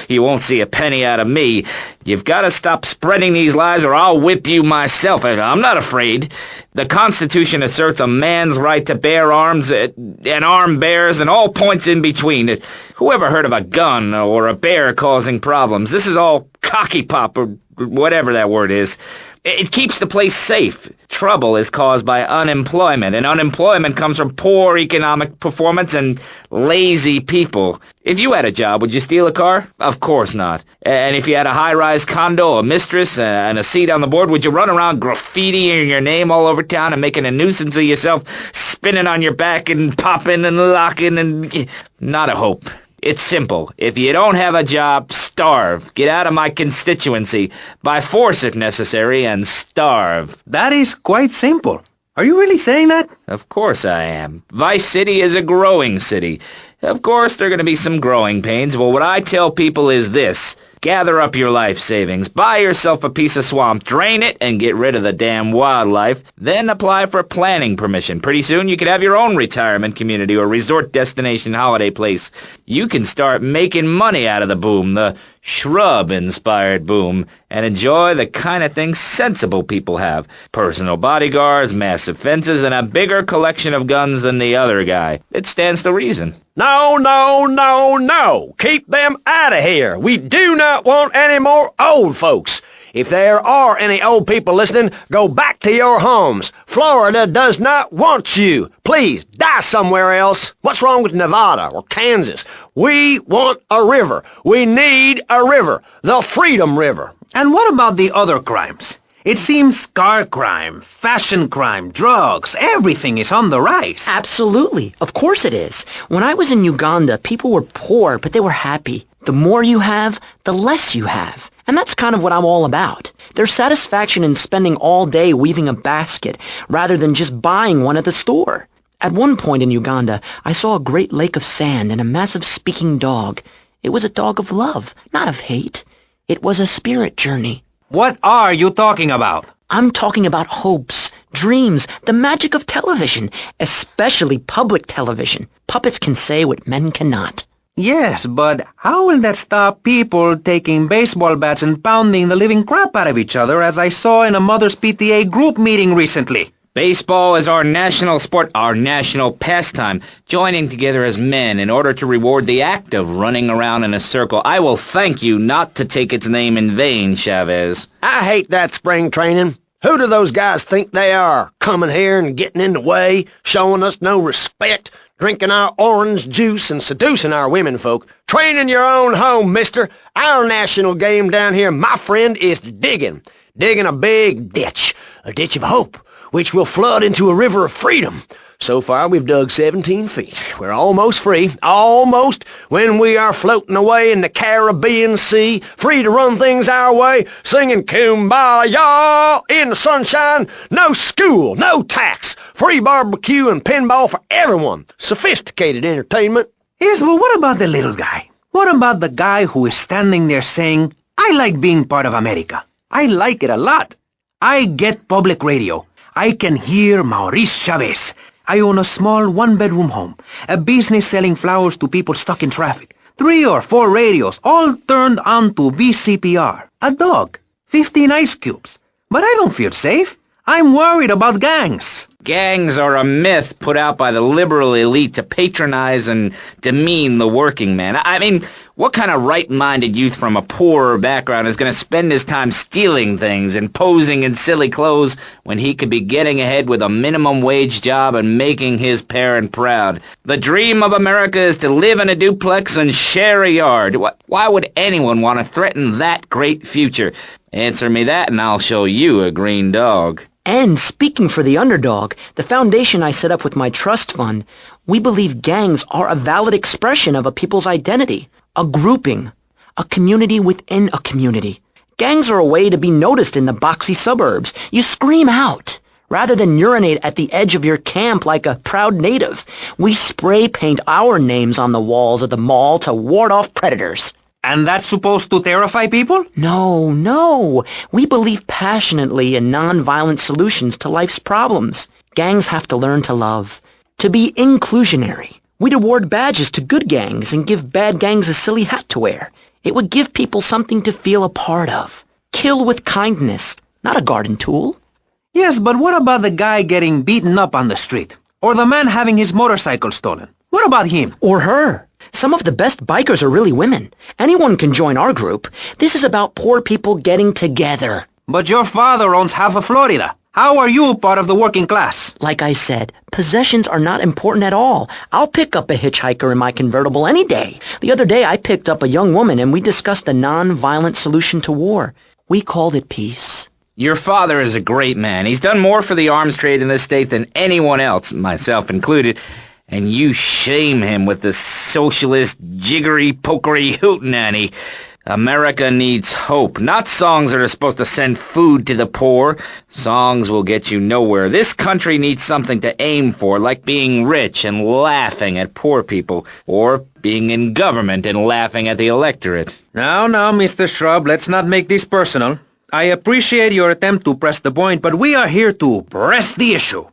Speaker 10: You won't see a penny out of me. You've got to stop spreading these lies or I'll whip you myself. I'm not afraid. The Constitution asserts a man's right to bear arms and arm bears and all points in between. Who ever heard of a gun or a bear causing problems? This is all cocky pop or whatever that word is. It keeps the place safe. Trouble is caused by unemployment, and unemployment comes from poor economic performance and lazy people. If you had a job, would you steal a car? Of course not. And if you had a high-rise condo, a mistress, and a seat on the board, would you run around graffitiing your name all over town and making a nuisance of yourself, spinning on your back and popping and locking and... Not a hope. It's simple. If you don't have a job, starve. Get out of my constituency. By force if necessary, and starve.
Speaker 1: That is quite simple. Are you really saying that?
Speaker 10: Of course I am. Vice City is a growing city. Of course there are going to be some growing pains. Well, what I tell people is this. Gather up your life savings, buy yourself a piece of swamp, drain it, and get rid of the damn wildlife. Then apply for planning permission. Pretty soon you could have your own retirement community or resort destination holiday place. You can start making money out of the boom, the shrub-inspired boom, and enjoy the kind of things sensible people have. Personal bodyguards, massive fences, and a bigger collection of guns than the other guy. It stands to reason.
Speaker 12: No, no, no, no. Keep them out of here. We do not want any more old folks. If there are any old people listening, go back to your homes. Florida does not want you. Please, die somewhere else. What's wrong with Nevada or Kansas? We want a river. We need a river. The Freedom River.
Speaker 1: And what about the other crimes? It seems car crime, fashion crime, drugs, everything is on the rise.
Speaker 11: Absolutely. Of course it is. When I was in Uganda, people were poor, but they were happy. The more you have, the less you have. And that's kind of what I'm all about. There's satisfaction in spending all day weaving a basket rather than just buying one at the store. At one point in Uganda, I saw a great lake of sand and a massive speaking dog. It was a dog of love, not of hate. It was a spirit journey.
Speaker 1: What are you talking about?
Speaker 11: I'm talking about hopes, dreams, the magic of television, especially public television. Puppets can say what men cannot.
Speaker 1: Yes, but how will that stop people taking baseball bats and pounding the living crap out of each other, as I saw in a Mother's PTA group meeting recently?
Speaker 10: Baseball is our national sport, our national pastime, joining together as men in order to reward the act of running around in a circle. I will thank you not to take its name in vain, Chavez.
Speaker 12: I hate that spring training. Who do those guys think they are? Coming here and getting in the way, showing us no respect, drinking our orange juice and seducing our women folk. Train in your own home, mister. Our national game down here, my friend, is digging. Digging a big ditch. A ditch of hope, which will flood into a river of freedom. So far, we've dug 17 feet. We're almost free. Almost. When we are floating away in the Caribbean Sea, free to run things our way, singing Kumbaya in the sunshine. No school, no tax. Free barbecue and pinball for everyone. Sophisticated entertainment.
Speaker 1: Yes, but what about the little guy? What about the guy who is standing there saying, I like being part of America. I like it a lot. I get public radio. I can hear Maurice Chavez. I own a small one-bedroom home, a business selling flowers to people stuck in traffic, 3 or 4 radios, all turned on to VCPR, a dog, 15 ice cubes. But I don't feel safe. I'm worried about gangs.
Speaker 10: Gangs are a myth put out by the liberal elite to patronize and demean the working man. I mean, what kind of right-minded youth from a poorer background is going to spend his time stealing things and posing in silly clothes when he could be getting ahead with a minimum wage job and making his parent proud? The dream of America is to live in a duplex and share a yard. Why would anyone want to threaten that great future? Answer me that and I'll show you a green dog.
Speaker 11: And speaking for the underdog, the foundation I set up with my trust fund, we believe gangs are a valid expression of a people's identity, a grouping, a community within a community. Gangs are a way to be noticed in the boxy suburbs. You scream out. Rather than urinate at the edge of your camp like a proud native, we spray paint our names on the walls of the mall to ward off predators.
Speaker 1: And that's supposed to terrify people?
Speaker 11: No. We believe passionately in non-violent solutions to life's problems. Gangs have to learn to love, to be inclusionary. We'd award badges to good gangs and give bad gangs a silly hat to wear. It would give people something to feel a part of. Kill with kindness, not a garden tool.
Speaker 1: Yes, but what about the guy getting beaten up on the street? Or the man having his motorcycle stolen? What about him?
Speaker 11: Or her. Some of the best bikers are really women. Anyone can join our group. This is about poor people getting together.
Speaker 1: But your father owns half of Florida. How are you part of the working class?
Speaker 11: Like I said, possessions are not important at all. I'll pick up a hitchhiker in my convertible any day. The other day I picked up a young woman and we discussed a non-violent solution to war. We called it peace.
Speaker 10: Your father is a great man. He's done more for the arms trade in this state than anyone else, myself included. And you shame him with the socialist, jiggery-pokery hootenanny. America needs hope, not songs that are supposed to send food to the poor. Songs will get you nowhere. This country needs something to aim for, like being rich and laughing at poor people, or being in government and laughing at the electorate.
Speaker 1: Now, Mr. Shrub, let's not make this personal. I appreciate your attempt to press the point, but we are here to press the issue.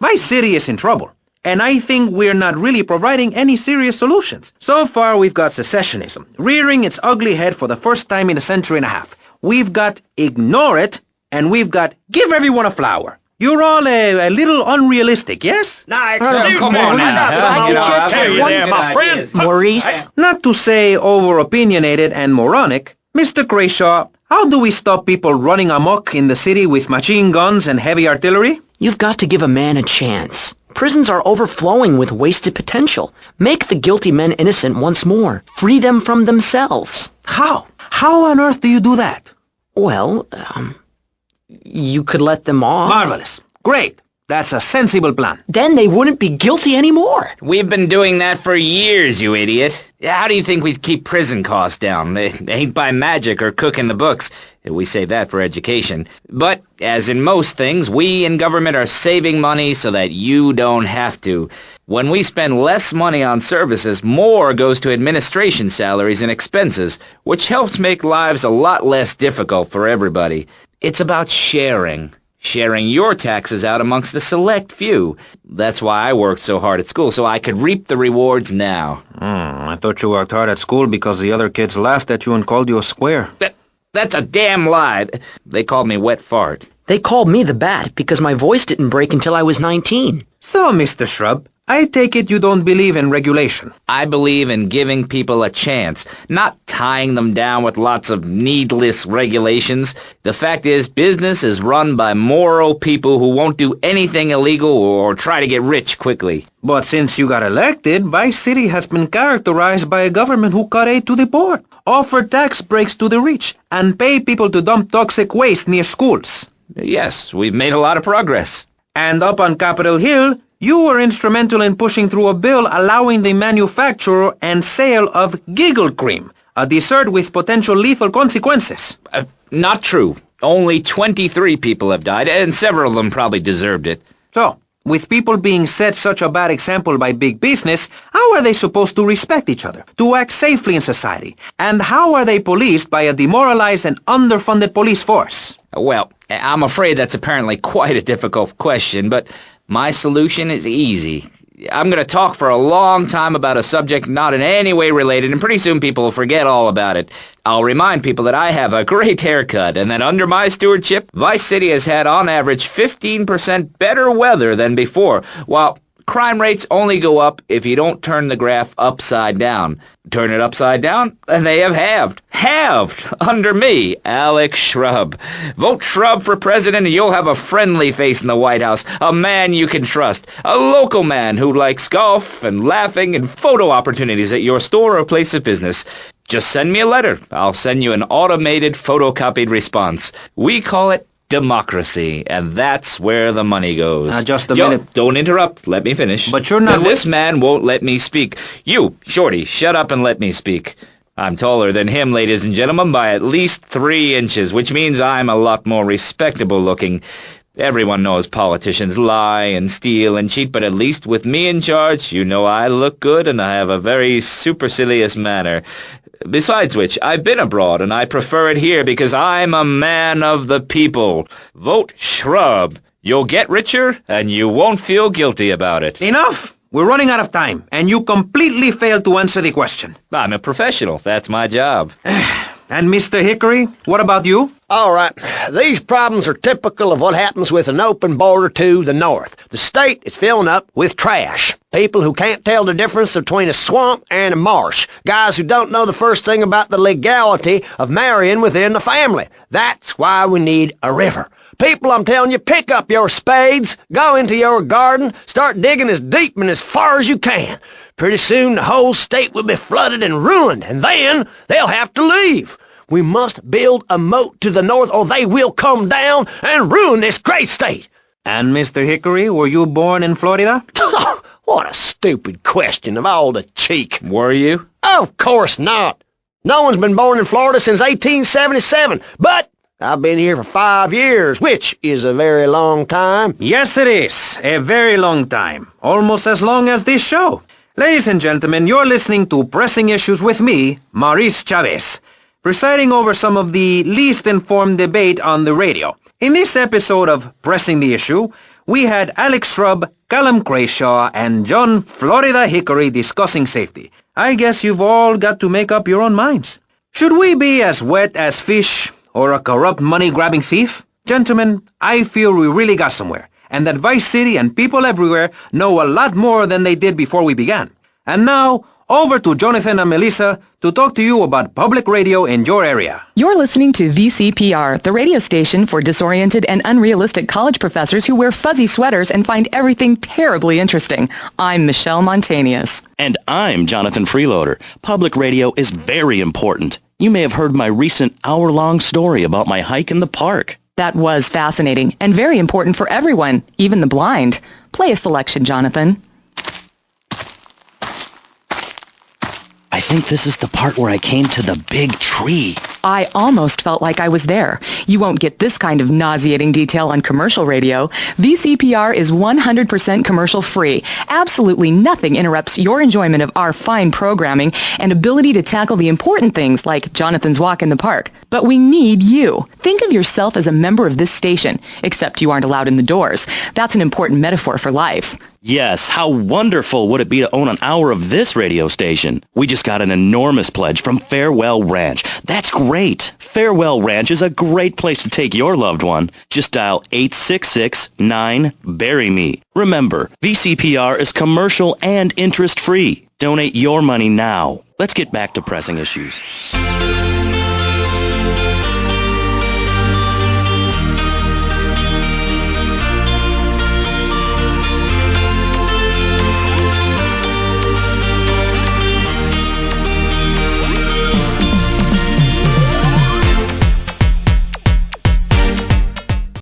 Speaker 1: My city is in trouble, and I think we're not really providing any serious solutions. So far, we've got secessionism, rearing its ugly head for the first time in a century and a half. We've got ignore it, and we've got give everyone a flower. You're all a little unrealistic, yes?
Speaker 10: Come on now.
Speaker 11: Maurice?
Speaker 1: Not to say over-opinionated and moronic, Mr. Crashaw, how do we stop people running amok in the city with machine guns and heavy artillery?
Speaker 11: You've got to give a man a chance. Prisons are overflowing with wasted potential. Make the guilty men innocent once more. Free them from themselves.
Speaker 1: How? How on earth do you do that?
Speaker 11: Well, you could let them off.
Speaker 1: Marvelous. Great. That's a sensible plan.
Speaker 11: Then they wouldn't be guilty anymore.
Speaker 10: We've been doing that for years, you idiot. How do you think we'd keep prison costs down? They ain't by magic or cooking the books. We save that for education. But, as in most things, we in government are saving money so that you don't have to. When we spend less money on services, more goes to administration salaries and expenses, which helps make lives a lot less difficult for everybody. It's about sharing. Sharing your taxes out amongst the select few. That's why I worked so hard at school, so I could reap the rewards now.
Speaker 1: I thought you worked hard at school because the other kids laughed at you and called you a square.
Speaker 10: That's a damn lie. They called me wet fart.
Speaker 11: They called me the Bat because my voice didn't break until I was 19.
Speaker 1: So, Mr. Shrub, I take it you don't believe in regulation.
Speaker 10: I believe in giving people a chance, not tying them down with lots of needless regulations. The fact is, business is run by moral people who won't do anything illegal or try to get rich quickly.
Speaker 1: But since you got elected, Vice City has been characterized by a government who cut aid to the poor, offer tax breaks to the rich, and pay people to dump toxic waste near schools.
Speaker 10: Yes, we've made a lot of progress.
Speaker 1: And up on Capitol Hill, you were instrumental in pushing through a bill allowing the manufacture and sale of giggle cream, a dessert with potential lethal consequences.
Speaker 10: Not true. Only 23 people have died, and several of them probably deserved it.
Speaker 1: So, with people being set such a bad example by big business, how are they supposed to respect each other, to act safely in society? And how are they policed by a demoralized and underfunded police force?
Speaker 10: Well, I'm afraid that's apparently quite a difficult question, but my solution is easy. I'm going to talk for a long time about a subject not in any way related, and pretty soon people will forget all about it. I'll remind people that I have a great haircut, and that under my stewardship, Vice City has had on average 15% better weather than before, while crime rates only go up if you don't turn the graph upside down. Turn it upside down, and they have halved. Halved! Under me, Alex Shrub. Vote Shrub for president and you'll have a friendly face in the White House. A man you can trust. A local man who likes golf and laughing and photo opportunities at your store or place of business. Just send me a letter. I'll send you an automated photocopied response. We call it democracy, and that's where the money goes.
Speaker 1: Just a minute.
Speaker 10: Don't interrupt. Let me finish.
Speaker 1: But you're not...
Speaker 10: And this man won't let me speak. You, Shorty, shut up and let me speak. I'm taller than him, ladies and gentlemen, by at least 3 inches, which means I'm a lot more respectable looking. Everyone knows politicians lie and steal and cheat, but at least with me in charge, you know I look good and I have a very supercilious manner. Besides which, I've been abroad and I prefer it here because I'm a man of the people. Vote shrub. You'll get richer and you won't feel guilty about it.
Speaker 1: Enough! We're running out of time, and you completely failed to answer the question.
Speaker 10: I'm a professional. That's my job.
Speaker 1: And Mr. Hickory, what about you?
Speaker 12: All right, these problems are typical of what happens with an open border to the north. The state is filling up with trash. People who can't tell the difference between a swamp and a marsh. Guys who don't know the first thing about the legality of marrying within the family. That's why we need a river. People, I'm telling you, pick up your spades, go into your garden, start digging as deep and as far as you can. Pretty soon the whole state will be flooded and ruined, and then they'll have to leave. We must build a moat to the north or they will come down and ruin this great state.
Speaker 1: And Mr. Hickory, were you born in Florida?
Speaker 12: What a stupid question of all the cheek.
Speaker 10: Were you?
Speaker 12: Of course not. No one's been born in Florida since 1877, but I've been here for 5 years, which is a very long time.
Speaker 1: Yes, it is. A very long time. Almost as long as this show. Ladies and gentlemen, you're listening to Pressing Issues with me, Maurice Chavez, presiding over some of the least informed debate on the radio. In this episode of Pressing the Issue, we had Alex Shrub, Callum Crayshaw, and John Florida Hickory discussing safety. I guess you've all got to make up your own minds. Should we be as wet as fish or a corrupt money-grabbing thief? Gentlemen, I feel we really got somewhere, and that Vice City and people everywhere know a lot more than they did before we began. And now, over to Jonathan and Melissa to talk to you about public radio in your area.
Speaker 6: You're listening to VCPR, the radio station for disoriented and unrealistic college professors who wear fuzzy sweaters and find everything terribly interesting. I'm Michelle Montanius.
Speaker 5: And I'm Jonathan Freeloader. Public radio is very important. You may have heard my recent hour-long story about my hike in the park.
Speaker 6: That was fascinating and very important for everyone, even the blind. Play a selection, Jonathan.
Speaker 5: I think this is the part where I came to the big tree.
Speaker 6: I almost felt like I was there. You won't get this kind of nauseating detail on commercial radio. VCPR is 100% commercial free. Absolutely nothing interrupts your enjoyment of our fine programming and ability to tackle the important things like Jonathan's walk in the park. But we need you. Think of yourself as a member of this station, except you aren't allowed in the doors. That's an important metaphor for life.
Speaker 5: Yes, how wonderful would it be to own an hour of this radio station? We just got an enormous pledge from Farewell Ranch. That's great. Farewell Ranch is a great place to take your loved one. Just dial 866-9-BURY-ME. Remember, VCPR is commercial and interest-free. Donate your money now. Let's get back to pressing issues.